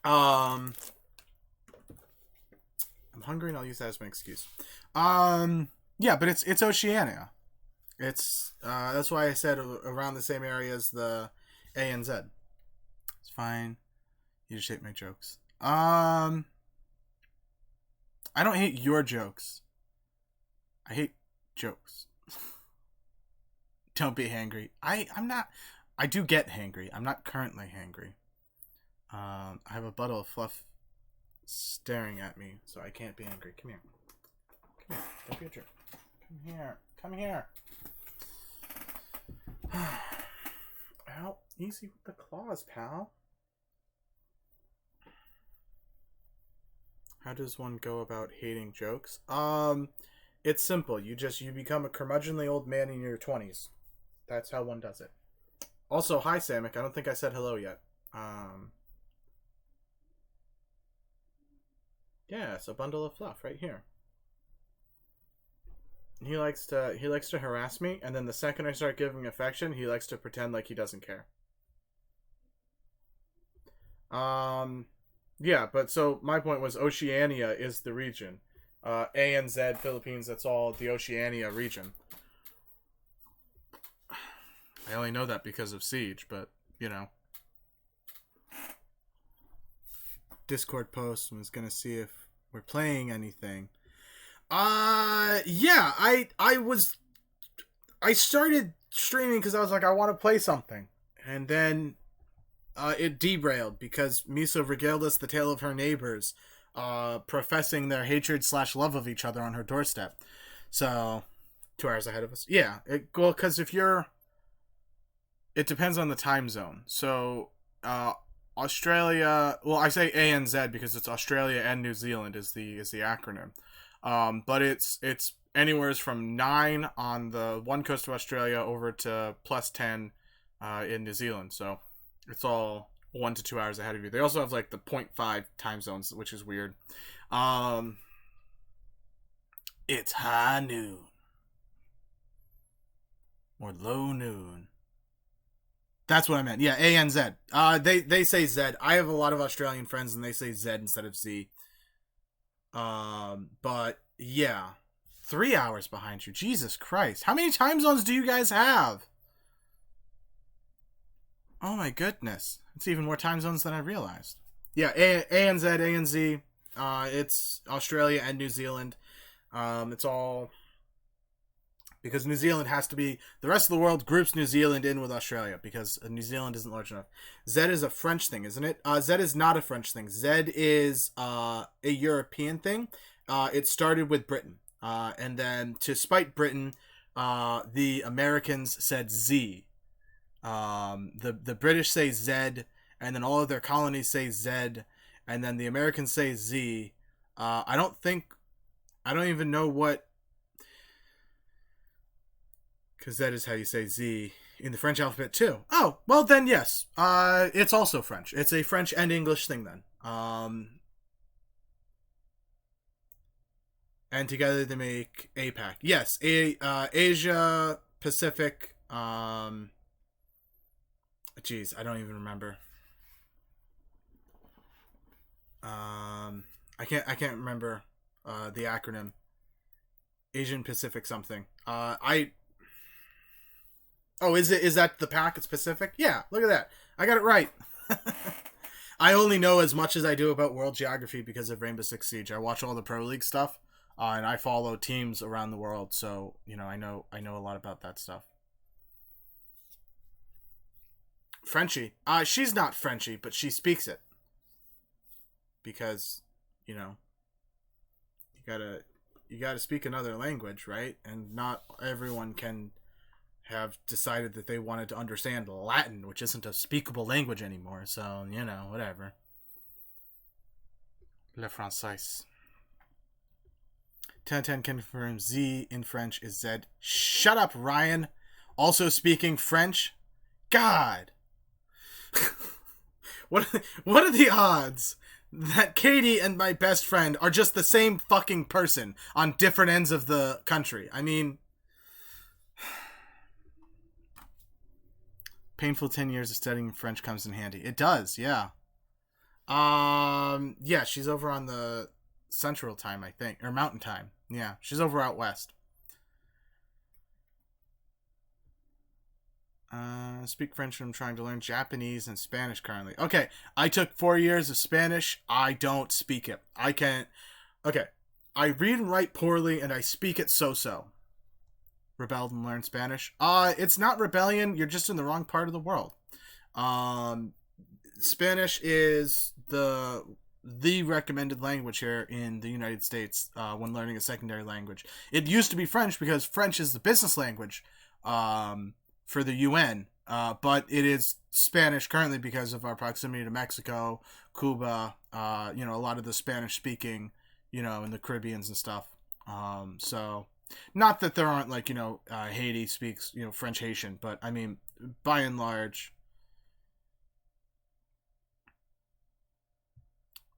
I'm hungry, and I'll use that as my excuse. Yeah, but it's Oceania. It's that's why I said around the same area as the ANZ. It's fine. You just hate my jokes. I don't hate your jokes. I hate jokes. Don't be hangry. I'm not. I do get hangry. I'm not currently hangry. I have a bottle of fluff staring at me, so I can't be angry. Come here. Come here. Don't be a jerk. Come here. Come here. Ow, easy with the claws, pal. How does one go about hating jokes? It's simple. You become a curmudgeonly old man in your 20s. That's how one does it. Also, hi, Samick. I don't think I said hello yet. Yeah, it's a bundle of fluff right here. He likes to harass me, and then the second I start giving affection, he likes to pretend like he doesn't care. Yeah, but so my point was Oceania is the region. ANZ, Philippines, that's all the Oceania region. I only know that because of Siege, but, you know. Discord post. I was going to see if we're playing anything. Yeah, I started streaming because I was like, I want to play something. And then it derailed because Miso regaled us the tale of her neighbors professing their hatred / love of each other on her doorstep. So, 2 hours ahead of us. Yeah, well, because if you're... It depends on the time zone. So, Australia... Well, I say ANZ because it's Australia and New Zealand is the acronym. But it's anywhere from 9 on the one coast of Australia over to +10 in New Zealand. So it's all 1 to 2 hours ahead of you. They also have like the 0.5 time zones, which is weird. It's high noon or low noon. That's what I meant. Yeah, ANZ. They say Z. I have a lot of Australian friends and they say Z instead of Z. But yeah, 3 hours behind you. Jesus Christ. How many time zones do you guys have? Oh my goodness. It's even more time zones than I realized. Yeah, ANZ, ANZ. It's Australia and New Zealand. It's all because New Zealand has to be... The rest of the world groups New Zealand in with Australia because New Zealand isn't large enough. Z is a French thing, isn't it? Z is not a French thing. Z is a European thing. It started with Britain. And then to spite Britain, the Americans said Z. The British say Z, and then all of their colonies say Z, and then the Americans say Z. I don't even know what... Because that is how you say Z in the French alphabet too. Oh, well then yes. It's also French. It's a French and English thing then. And together they make APAC. Yes, Asia Pacific. Jeez, I don't even remember. I can't remember the acronym. Asian Pacific something. Oh, is that the pack? It's Pacific? Yeah, look at that. I got it right. I only know as much as I do about world geography because of Rainbow Six Siege. I watch all the Pro League stuff, and I follow teams around the world, so you know I know a lot about that stuff. Frenchie. She's not Frenchy, but she speaks it. Because, you know, you gotta speak another language, right? And not everyone can have decided that they wanted to understand Latin, which isn't a speakable language anymore. So, you know, whatever. Le français. 1010 confirms Z in French is Z. Shut up, Ryan. Also speaking French. God. What are the odds that Katie and my best friend are just the same fucking person on different ends of the country? I mean, painful 10 years of studying French comes in handy. It does, yeah. Yeah, she's over on the Central Time, I think, or Mountain Time. Yeah, she's over out west. Speak French and I'm trying to learn Japanese and Spanish currently. Okay, I took 4 years of Spanish. I don't speak it. I can't... Okay, I read and write poorly and I speak it so-so. Rebelled and learned Spanish. It's not rebellion. You're just in the wrong part of the world. Spanish is the recommended language here in the United States when learning a secondary language. It used to be French because French is the business language for the UN, but it is Spanish currently because of our proximity to Mexico, Cuba, a lot of the Spanish-speaking, in the Caribbeans and stuff. So, not that there aren't, Haiti speaks, French-Haitian, but, I mean, by and large...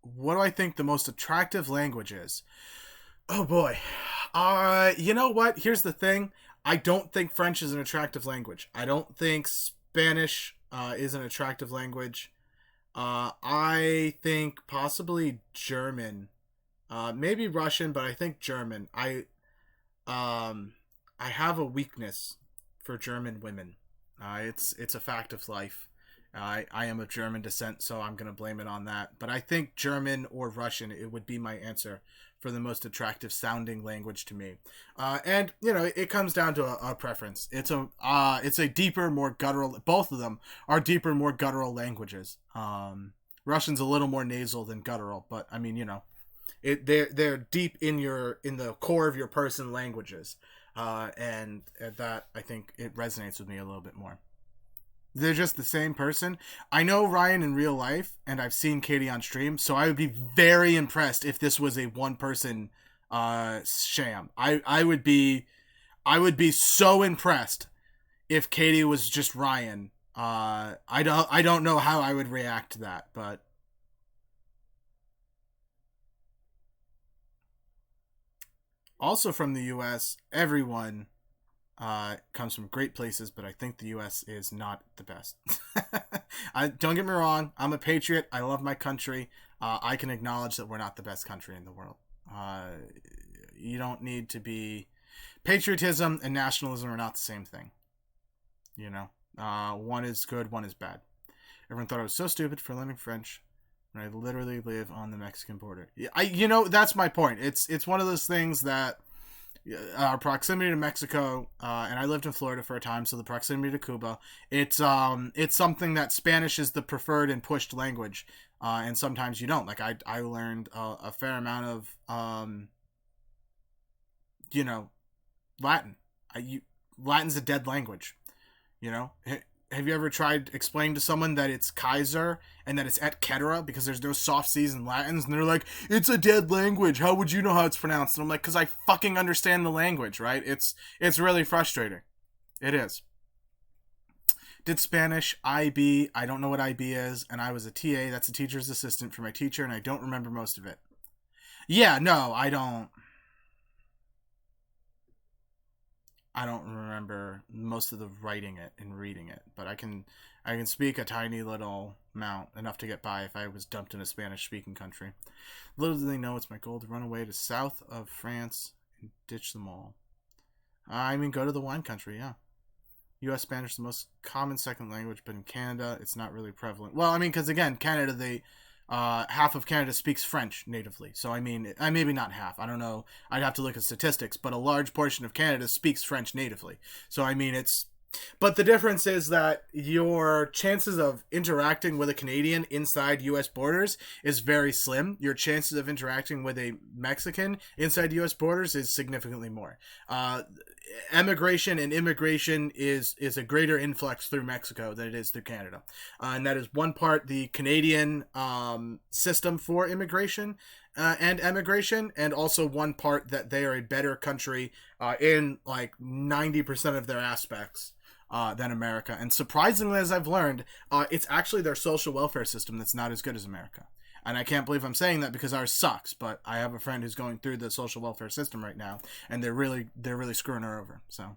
What do I think the most attractive language is? Oh boy. You know what? Here's the thing. I don't think French is an attractive language. I don't think Spanish is an attractive language. I think possibly German. Maybe Russian, but I think German. I have a weakness for German women. It's a fact of life. I am of German descent, so I'm gonna blame it on that. But I think German or Russian, it would be my answer for the most attractive sounding language to me. And you know, it comes down to a preference. It's a deeper, more guttural. Both of them are deeper, more guttural languages. Russian's a little more nasal than guttural, but I mean, you know, they're deep in the core of your person languages, and that I think it resonates with me a little bit more. They're just the same person. I know Ryan in real life, and I've seen Katie on stream, so I would be very impressed if this was a one person sham. I would be so impressed if Katie was just Ryan. I don't know how I would react to that, but also from the US, everyone comes from great places, but I think the U.S. is not the best. Don't get me wrong. I'm a patriot. I love my country. I can acknowledge that we're not the best country in the world. You don't need to be... Patriotism and nationalism are not the same thing. You know? One is good, one is bad. Everyone thought I was so stupid for learning French when I literally live on the Mexican border. That's my point. It's one of those things that... our proximity to Mexico, and I lived in Florida for a time, so the proximity to Cuba, it's something that Spanish is the preferred and pushed language, and sometimes you don't. Like I learned a fair amount of Latin. Latin's a dead language. You know, have you ever tried explaining to someone that it's Kaiser and that it's et cetera because there's no soft C's in Latins, and they're like, it's a dead language. How would you know how it's pronounced? And I'm like, because I fucking understand the language, right? It's really frustrating. It is. Did Spanish, IB, I don't know what IB is, and I was a TA, that's a teacher's assistant for my teacher, and I don't remember most of it. Yeah, no, I don't remember most of the writing it and reading it, but I can speak a tiny little amount, enough to get by if I was dumped in a Spanish-speaking country. Little do they know it's my goal to run away to south of France and ditch them all. Go to the wine country, yeah. U.S. Spanish is the most common second language, but in Canada, it's not really prevalent. Well, because again, Canada, half of Canada speaks French natively. So, maybe not half. I don't know. I'd have to look at statistics. But a large portion of Canada speaks French natively. So, it's... But the difference is that your chances of interacting with a Canadian inside U.S. borders is very slim. Your chances of interacting with a Mexican inside U.S. borders is significantly more. Emigration and immigration is a greater influx through Mexico than it is through Canada. And that is one part the Canadian system for immigration and emigration, and also one part that they are a better country in like 90% of their aspects than America. And surprisingly, as I've learned, it's actually their social welfare system that's not as good as America. And I can't believe I'm saying that because ours sucks, but I have a friend who's going through the social welfare system right now, and they're really screwing her over. So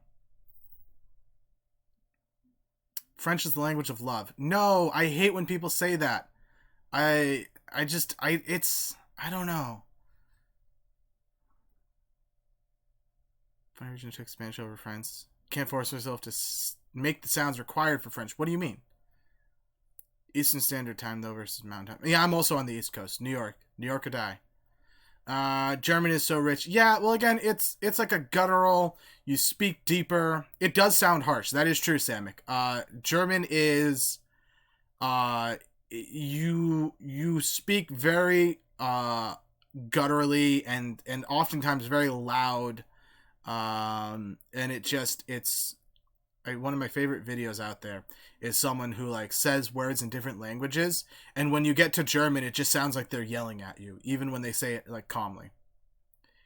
French is the language of love. No, I hate when people say that. I don't know. Fine region took Spanish over French. Can't force myself to make the sounds required for French. What do you mean? Eastern Standard Time, though, versus Mountain Time. Yeah, I'm also on the East Coast. New York. New York or die. German is so rich. Yeah, well, again, it's like a guttural. You speak deeper. It does sound harsh. That is true, Samick. German is... you speak very gutturally and oftentimes very loud. And it's one of my favorite videos out there is someone who like says words in different languages, and when you get to German, it just sounds like they're yelling at you, even when they say it like calmly.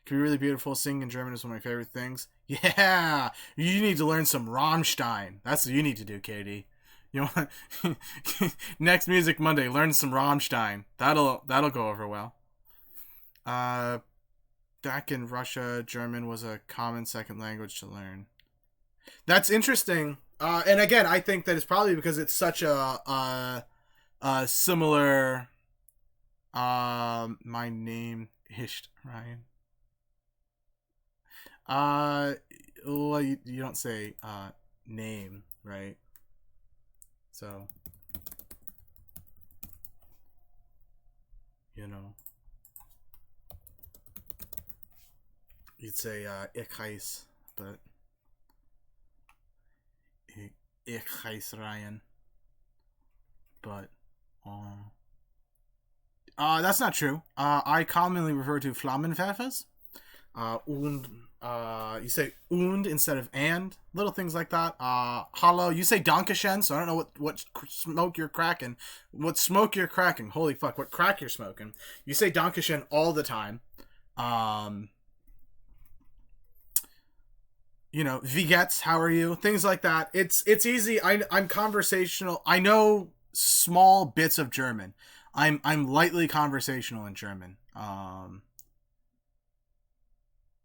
Can be really beautiful. Singing in German is one of my favorite things. Yeah, you need to learn some Rammstein. That's what you need to do, Katie. You want next Music Monday, learn some Rammstein. That'll go over well. Back in Russia, German was a common second language to learn. That's interesting. And again, I think that it's probably because it's such a similar. My name is Ryan. Well, you don't say name, right? So, you know, you'd say ich heiss, but ich heiss Ryan. But that's not true. I commonly refer to Flammenwerfers. Und, you say und instead of and. Little things like that. Hallo, you say Dankeschön, so I don't know what smoke you're cracking. What smoke you're cracking. Holy fuck, what crack you're smoking. You say Dankeschön all the time. You know, wie geht's, how are you? Things like that. It's easy. I'm conversational. I know small bits of German. I'm lightly conversational in German.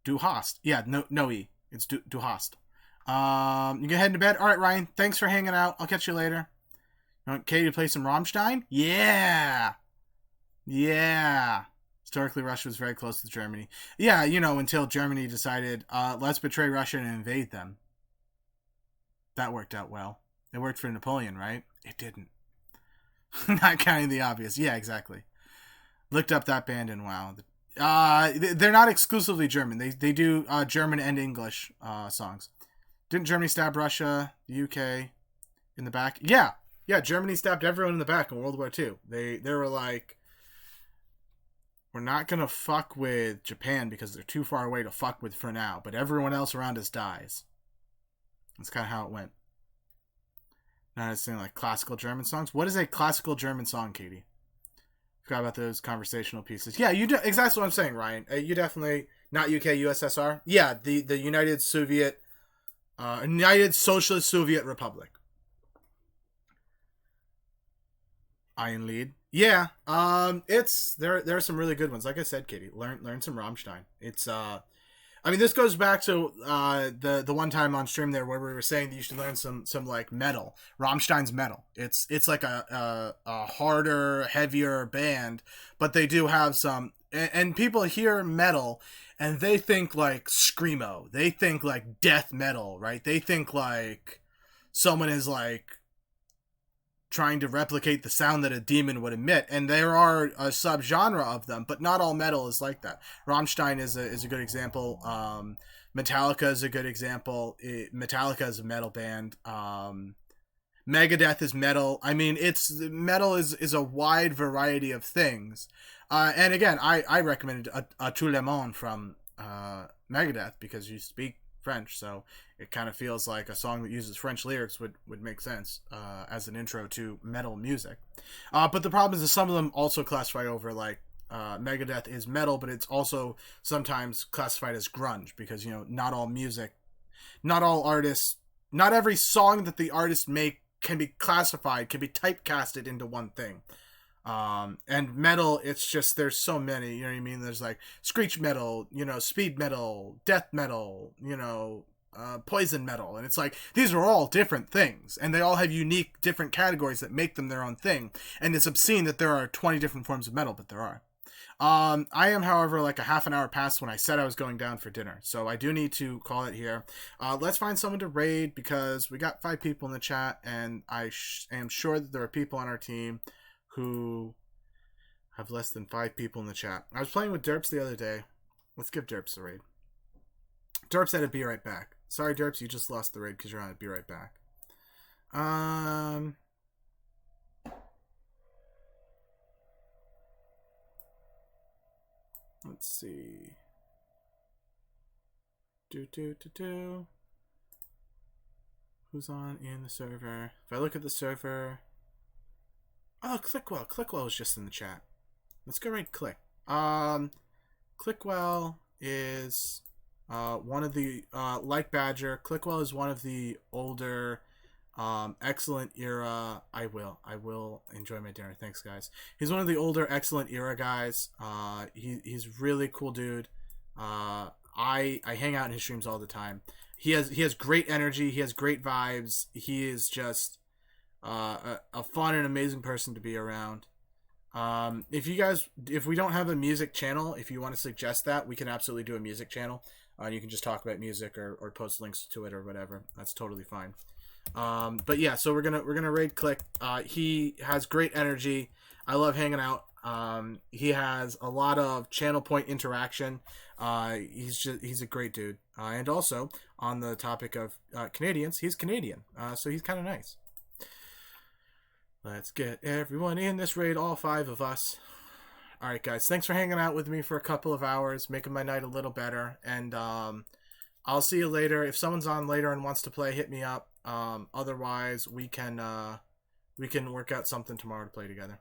Du hast. Yeah, no E. It's du hast. You can head to bed. All right, Ryan. Thanks for hanging out. I'll catch you later. You want Katie to play some Rammstein? Yeah. Yeah. Historically, Russia was very close to Germany. Yeah, you know, until Germany decided, let's betray Russia and invade them. That worked out well. It worked for Napoleon, right? It didn't. Not counting the obvious. Yeah, exactly. Looked up that band and wow. They're not exclusively German. They do German and English songs. Didn't Germany stab Russia, the UK, in the back? Yeah. Germany stabbed everyone in the back in World War II. They were like, we're not gonna fuck with Japan because they're too far away to fuck with for now. But everyone else around us dies. That's kind of how it went. Now it's saying like classical German songs. What is a classical German song, Katie? Forgot about those conversational pieces. Yeah, you do exactly what I'm saying, Ryan. You definitely not UK, USSR. Yeah, the United Socialist Soviet Republic. Iron Lead. Yeah, it's there are some really good ones. Like I said, Katie, learn some Rammstein. It's I mean, this goes back to the one time on stream there where we were saying that you should learn some like metal. Rammstein's metal. It's like a harder, heavier band, but they do have some. And people hear metal and they think like screamo. They think like death metal, right? They think like someone is like trying to replicate the sound that a demon would emit, and there are a subgenre of them, but not all metal is like that. Rammstein is a good example. Metallica is a good example. Metallica is a metal band. Megadeth is metal. I mean, metal is a wide variety of things. And again, I recommended a Tout le monde from Megadeth because you speak French, so it kind of feels like a song that uses French lyrics would make sense as an intro to metal music. But the problem is that some of them also classify over like Megadeth is metal, but it's also sometimes classified as grunge because, you know, not all music, not all artists, not every song that the artists make can be typecasted into one thing. And metal, it's just, there's so many, you know what I mean? There's like screech metal, you know, speed metal, death metal, you know, poison metal. And it's like, these are all different things and they all have unique different categories that make them their own thing. And it's obscene that there are 20 different forms of metal, but there are. I am, however, like a half an hour past when I said I was going down for dinner. So I do need to call it here. Let's find someone to raid because we got 5 people in the chat and I am sure that there are people on our team who have less than 5 people in the chat. I was playing with Derps the other day. Let's give Derps a raid. Derps said to be right back. Sorry, Derps, you just lost the raid because you're on it. Be right back. Let's see. Who's on in the server? If I look at the server... Oh, Clickwell. Clickwell is just in the chat. Let's go raid Click. Clickwell is one of the like Badger. Clickwell is one of the older excellent era. I will enjoy my dinner. Thanks, guys. He's one of the older excellent era guys. He's really cool dude. I hang out in his streams all the time. He has great energy. He has great vibes. He is just a fun and amazing person to be around. If we don't have a music channel, if you want to suggest that, we can absolutely do a music channel. You can just talk about music or post links to it or whatever. That's totally fine. But yeah, so we're gonna raid Click. He has great energy. I love hanging out. He has a lot of channel point interaction. He's a great dude. And also on the topic of Canadians, he's Canadian. So he's kind of nice. Let's get everyone in this raid, all 5 of us. All right, guys. Thanks for hanging out with me for a couple of hours, making my night a little better. And I'll see you later. If someone's on later and wants to play, hit me up. Otherwise, we can work out something tomorrow to play together.